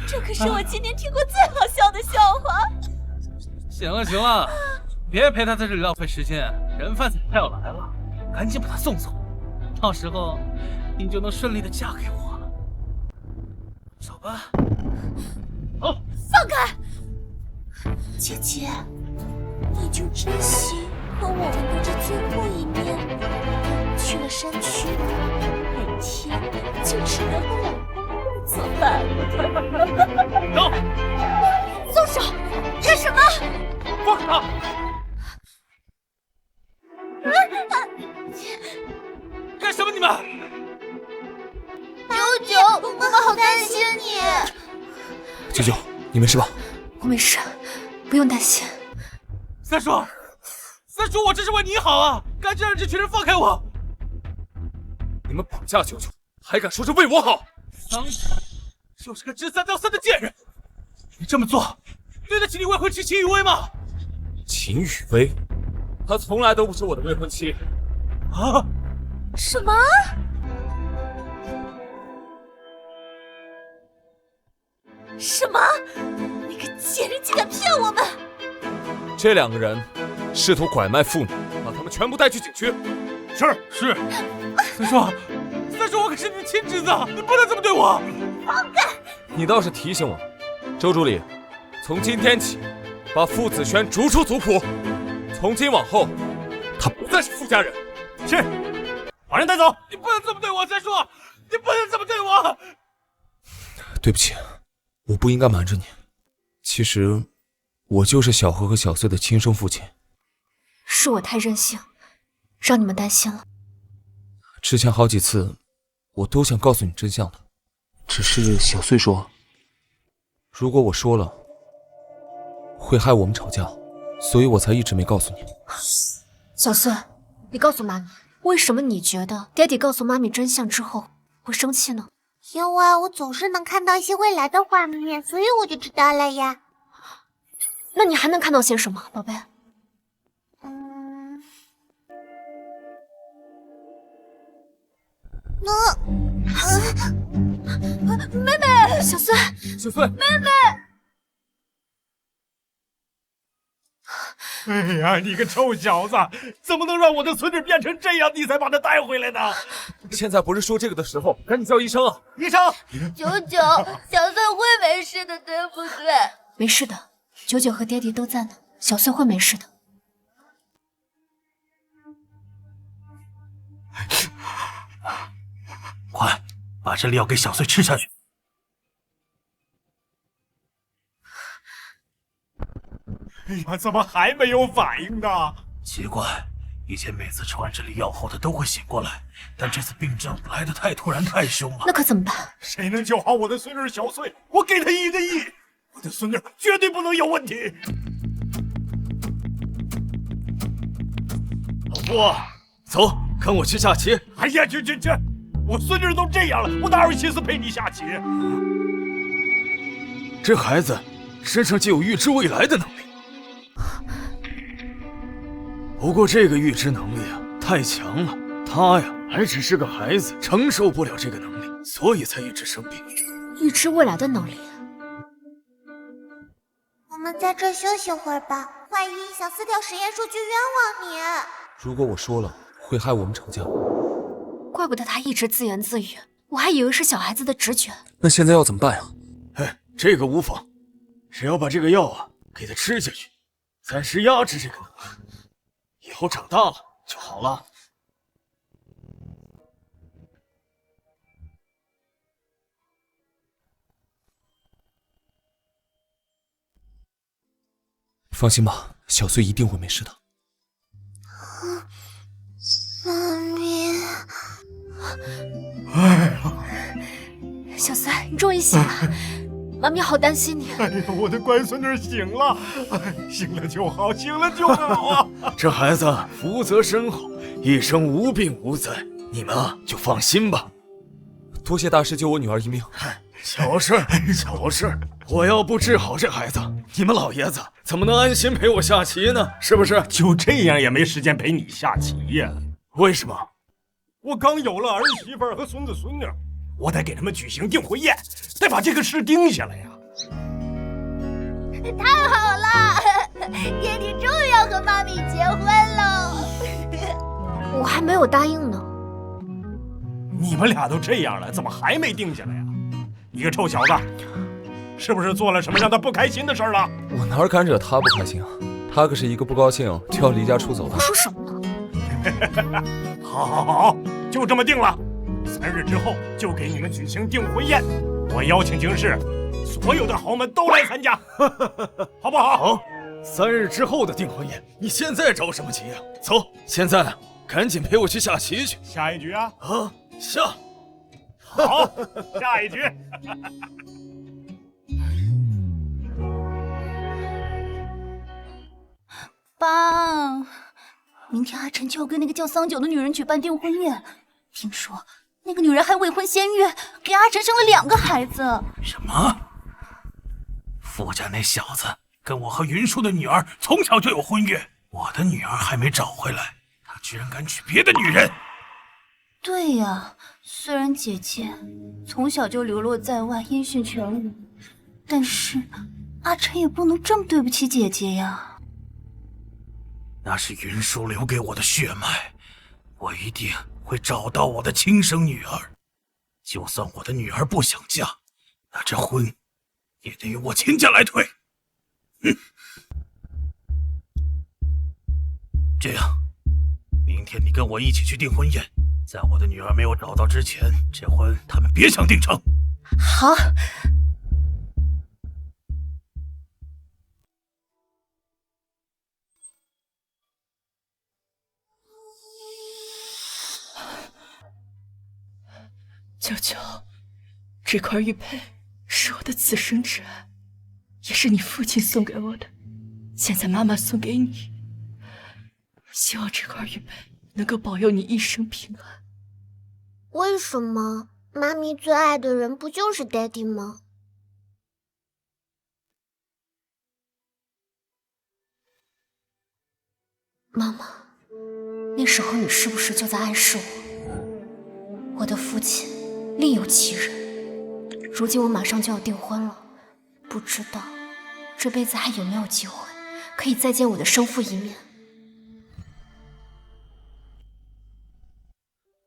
这可是我今年听过最好笑的笑话。行了行了，别陪他在这里浪费时间，人贩子快要来了，赶紧把他送走，到时候你就能顺利的嫁给我了。走吧。走。放开！姐姐，你就真心和我们的这最后一面，去了山区，每天就只能和老公做饭了。走！松手！干什么？放开他！干什么你们？九九，我们好担心你。九九，你没事吧？我没事，不用担心。三叔，三叔，我这是为你好啊！赶紧让这群人放开我！你们绑架九九，还敢说是为我好？桑乔就是个知三道三的贱人，你这么做，对得起你未婚妻秦雨薇吗？秦雨薇，她从来都不是我的未婚妻。啊？什么？什么？那个贱人竟敢骗我们！这2个人试图拐卖妇女，把他们全部带去警局。是。三叔，三叔，我可是你的亲侄子，你不能这么对我。放开！你倒是提醒我，周助理，从今天起，把傅子轩逐出族谱。从今往后，他不再是傅家人。是，把人带走。你不能这么对我，三叔，你不能这么对我。对不起，我不应该瞒着你。其实，我就是小何和小穗的亲生父亲。是我太任性，让你们担心了。之前好几次，我都想告诉你真相的，只是小穗说，如果我说了，会害我们吵架，所以我才一直没告诉你。小穗，你告诉妈咪，为什么你觉得爹地告诉妈咪真相之后会生气呢？因为我总是能看到一些未来的画面，所以我就知道了呀。那你还能看到些什么，宝贝？妹妹，小穗，小穗，妹妹。哎呀，你个臭小子，怎么能让我的孙女变成这样，你才把她带回来呢？现在不是说这个的时候，赶紧叫医生啊！医生，九九，小穗会没事的，对不对？没事的，九九和爹地都在呢，小穗会没事的。快，把这粒药给小穗吃下去。哎呀，怎么还没有反应呢？奇怪，以前每次吃完这粒药后，他都会醒过来，但这次病症来得太突然太凶了。那可怎么办？谁能救好我的孙女小穗，我给他1个亿，我的孙女绝对不能有问题。老夫，走，跟我去下棋。哎呀，去！我孙女都这样了，我哪有心思陪你下棋？这孩子身上就有预知未来的能力，不过这个预知能力啊太强了，他呀还只是个孩子，承受不了这个能力，所以才一直生病。预知未来的能力。我们在这休息会儿吧，万一想撕掉实验数据冤枉你。如果我说了，会害我们吵架。怪不得他一直自言自语，我还以为是小孩子的直觉。那现在要怎么办呀？哎，这个无妨，只要把这个药啊给他吃下去，暂时压制这个能力，以后长大了就好了。放心吧，小穗一定会没事的。妈咪，哎呀，小穗，你终于醒了，妈咪好担心你。哎呀，我的乖孙女醒了，哎，醒了就好，醒了就好啊！这孩子福泽深厚，一生无病无灾，你们啊就放心吧。多谢大师救我女儿一命。小事，小事。我要不治好这孩子，你们老爷子怎么能安心陪我下棋呢？是不是？就这样也没时间陪你下棋呀？为什么？我刚有了儿媳妇和孙子孙女，我得给他们举行订婚宴，得把这个事定下来呀。太好了，爹地终于要和妈咪结婚喽！我还没有答应呢。你们俩都这样了，怎么还没定下来呀？你个臭小子，是不是做了什么让他不开心的事了？我哪敢惹他不开心啊？他可是一个不高兴就要离家出走的。我说什么呢？好，好，好，就这么定了。3日之后就给你们举行订婚宴，我邀请京市所有的豪门都来参加，好不好？好，3日之后的订婚宴，你现在着什么急啊？走，现在赶紧陪我去下棋去。下一局啊！啊，下。好，下一局。爸，明天阿晨就要跟那个叫桑九的女人举办订婚宴，听说那个女人还未婚先孕，给阿晨生了2个孩子。什么？傅家那小子跟我和云舒的女儿从小就有婚约，我的女儿还没找回来，他居然敢娶别的女人！对呀，虽然姐姐从小就流落在外，音讯全无，但是阿晨也不能这么对不起姐姐呀。那是云舒留给我的血脉，我一定会找到我的亲生女儿。就算我的女儿不想嫁，那这婚也得由我秦家来退。这样，明天你跟我一起去订婚宴，在我的女儿没有找到之前，这婚他们别想订成。好。舅舅，这块玉佩是我的此生挚爱，也是你父亲送给我的，现在妈妈送给你，希望这块玉佩能够保佑你一生平安。为什么妈咪最爱的人不就是 Daddy 吗？妈妈，那时候你是不是就在暗示我，我的父亲另有其人？如今我马上就要订婚了，不知道这辈子还有没有机会可以再见我的生父一面。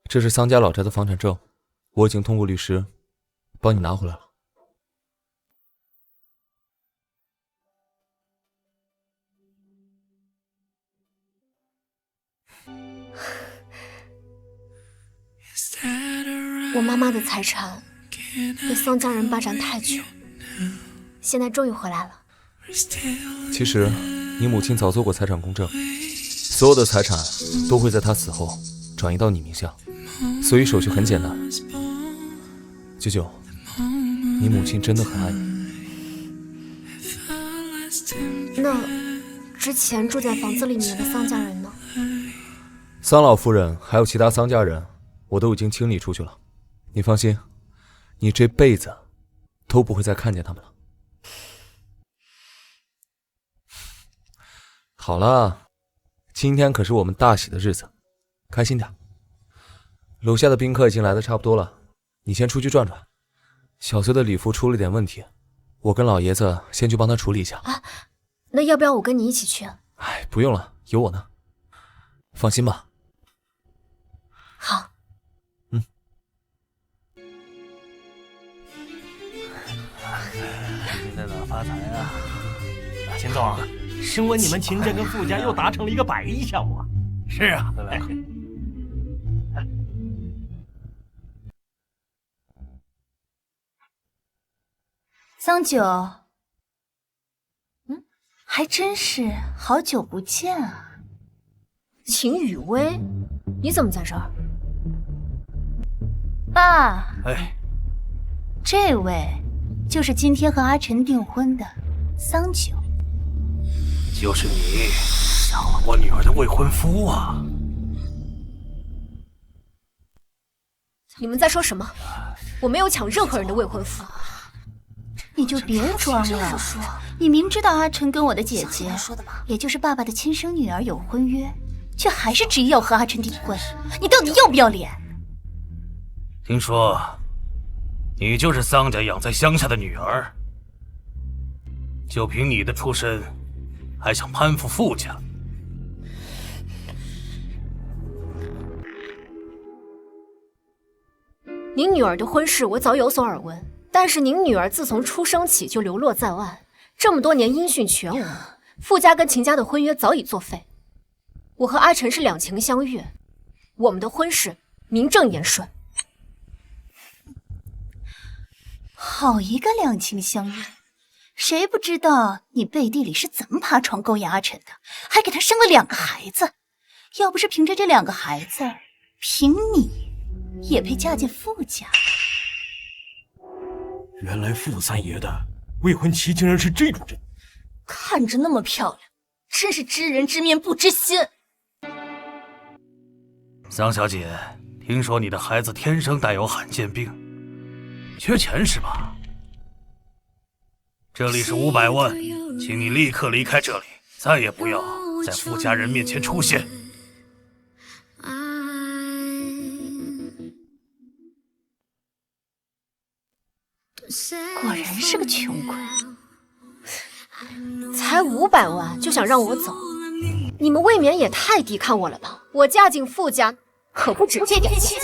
这是桑家老宅的房产证，我已经通过律师帮你拿回来了。我妈妈的财产被桑家人霸占太久，现在终于回来了。其实你母亲早做过财产公证，所有的财产都会在她死后转移到你名下，所以手续很简单。舅舅，你母亲真的很爱你。那之前住在房子里面的桑家人呢？桑老夫人还有其他桑家人，我都已经清理出去了。你放心，你这辈子都不会再看见他们了。好了，今天可是我们大喜的日子，开心点。楼下的宾客已经来的差不多了，你先出去转转。小穗的礼服出了点问题，我跟老爷子先去帮他处理一下。啊，那要不要我跟你一起去？哎，不用了，有我呢。放心吧。好。你在哪发财啊？秦总，听闻你们秦家跟傅家又达成了一个百亿项目啊？是啊，桑九，还真是好久不见啊。秦雨薇，你怎么在这儿？爸，哎，这位就是今天和阿晨订婚的桑九。就是你抢了我女儿的未婚夫啊！你们在说什么？我没有抢任何人的未婚夫。你就别装了，你明知道阿晨跟我的姐姐，也就是爸爸的亲生女儿有婚约，却还是执意要和阿晨订婚，你到底要不要脸？听说你就是桑家养在乡下的女儿，就凭你的出身，还想攀附傅家？您女儿的婚事我早有所耳闻，但是您女儿自从出生起就流落在外，这么多年音讯全无，傅家跟秦家的婚约早已作废。我和阿晨是两情相悦，我们的婚事名正言顺。好一个两情相悦！谁不知道你背地里是怎么爬床勾引阿晨的，还给他生了2个孩子。要不是凭着这2个孩子，凭你也配嫁进傅家。原来傅三爷的未婚妻竟然是这种人，看着那么漂亮，真是知人知面不知心。桑小姐，听说你的孩子天生带有罕见病，缺钱是吧？这里是500万，请你立刻离开这里，再也不要在傅家人面前出现。果然是个穷鬼，才500万就想让我走，你们未免也太低看我了吧？我嫁进傅家可不止这点钱。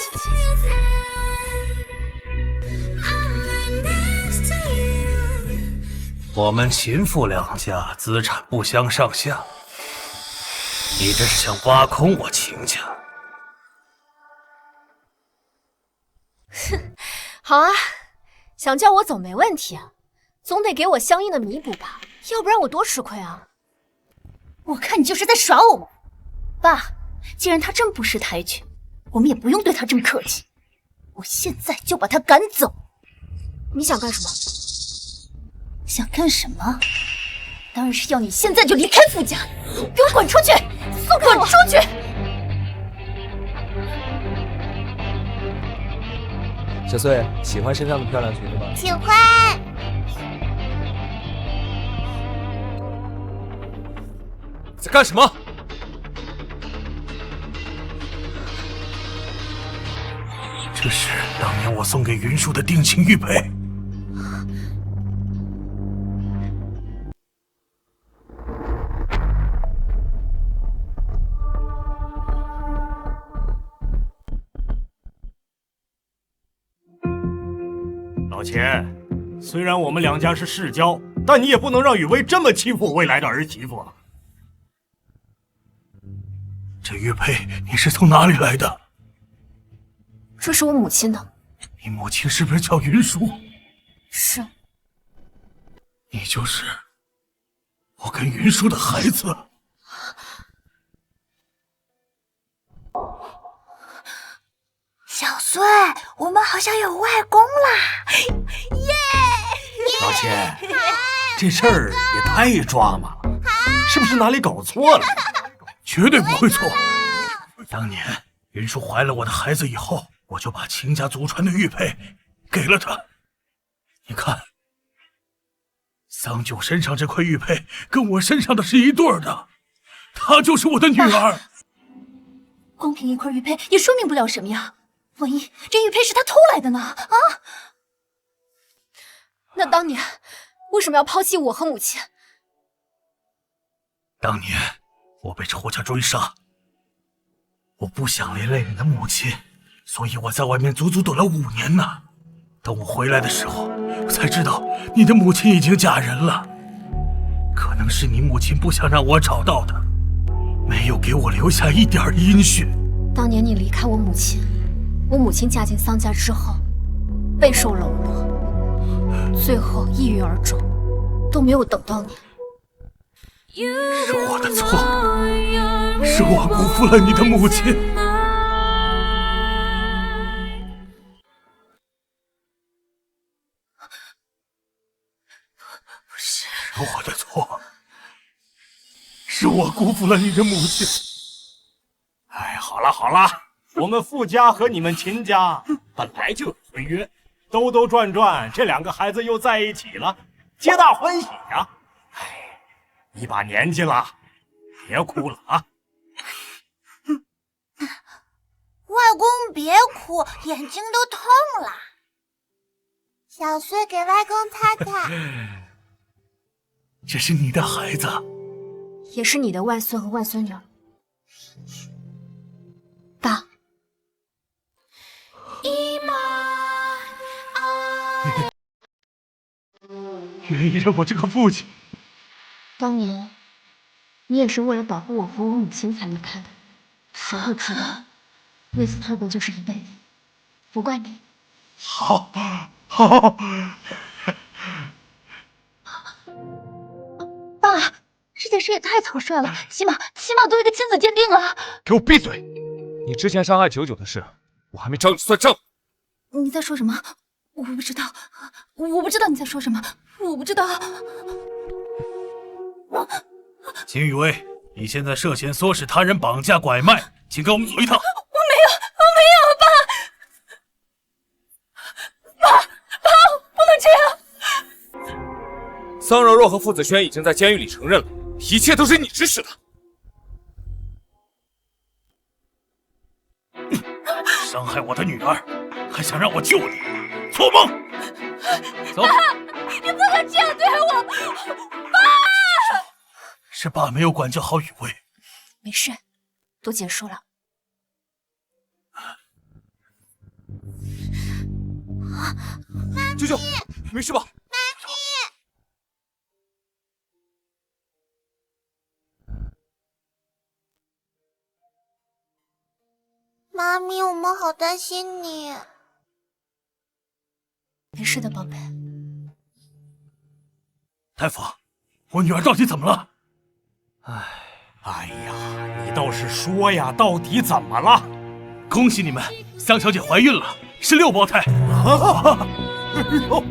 我们秦傅两家资产不相上下，你这是想挖空我秦家？哼，好啊，想叫我走没问题啊，总得给我相应的弥补吧，要不然我多吃亏啊。我看你就是在耍我。爸，既然他这么不识抬举，我们也不用对他这么客气。我现在就把他赶走。你想干什么？想干什么？当然是要你现在就离开傅家，给我滚出去！滚出去！小穗，喜欢身上的漂亮裙子吗？喜欢。在干什么？这是当年我送给云舒的定情玉佩。老秦，虽然我们两家是世交，但你也不能让雨薇这么欺负我未来的儿媳妇啊！这玉佩你是从哪里来的？这是我母亲的。你母亲是不是叫云舒？是。你就是我跟云舒的孩子。小穗，我们好像有外公啦！耶！老秦，这事儿也太抓马了，是不是哪里搞错了？绝对不会错。当年云舒怀了我的孩子以后，我就把秦家祖传的玉佩给了她。你看，桑九身上这块玉佩跟我身上的是一对的，她就是我的女儿。光凭一块玉佩也说明不了什么呀。万一这玉佩是他偷来的呢？啊！那当年为什么要抛弃我和母亲？当年我被仇家追杀，我不想连累你的母亲，所以我在外面足足躲了5年呢。等我回来的时候，才知道你的母亲已经嫁人了。可能是你母亲不想让我找到她，没有给我留下一点音讯。当年你离开我母亲，我母亲嫁进桑家之后，备受冷落，最后抑郁而终，都没有等到你。是我的错，是我辜负了你的母亲。是我的错，是我辜负了你的母亲。哎，好了好了，我们傅家和你们秦家本来就有婚约，兜兜转转，这两个孩子又在一起了，皆大欢喜呀。哎，一把年纪了，别哭了啊！外公别哭，眼睛都痛了。小穗给外公擦擦。这是你的孩子，也是你的外孙和外孙女儿。爸，愿意让我这个父亲。当年你也是为了保护我和我母亲才离开的，谁会知道为此错过就是一辈子？不怪你。好。爸，这件事也太草率了，起码都有一个亲子鉴定啊！给我闭嘴！你之前伤害99的事，我还没找你算账。你在说什么？我不知道你在说什么，我不知道。秦雨薇，你现在涉嫌唆使他人绑架拐卖，请跟我们走一趟。我没有，爸，不能这样。桑柔柔和傅子轩已经在监狱里承认了，一切都是你指使的。伤害我的女儿，还想让我救你，做梦！走，爸，你不能这样对我，爸！是爸没有管教好雨薇。没事，都结束了。舅舅，没事吧？妈咪，我们好担心你。没事的，宝贝。大夫，我女儿到底怎么了？哎呀，你倒是说呀，到底怎么了？恭喜你们，桑小姐怀孕了，是6胞胎。哎呦！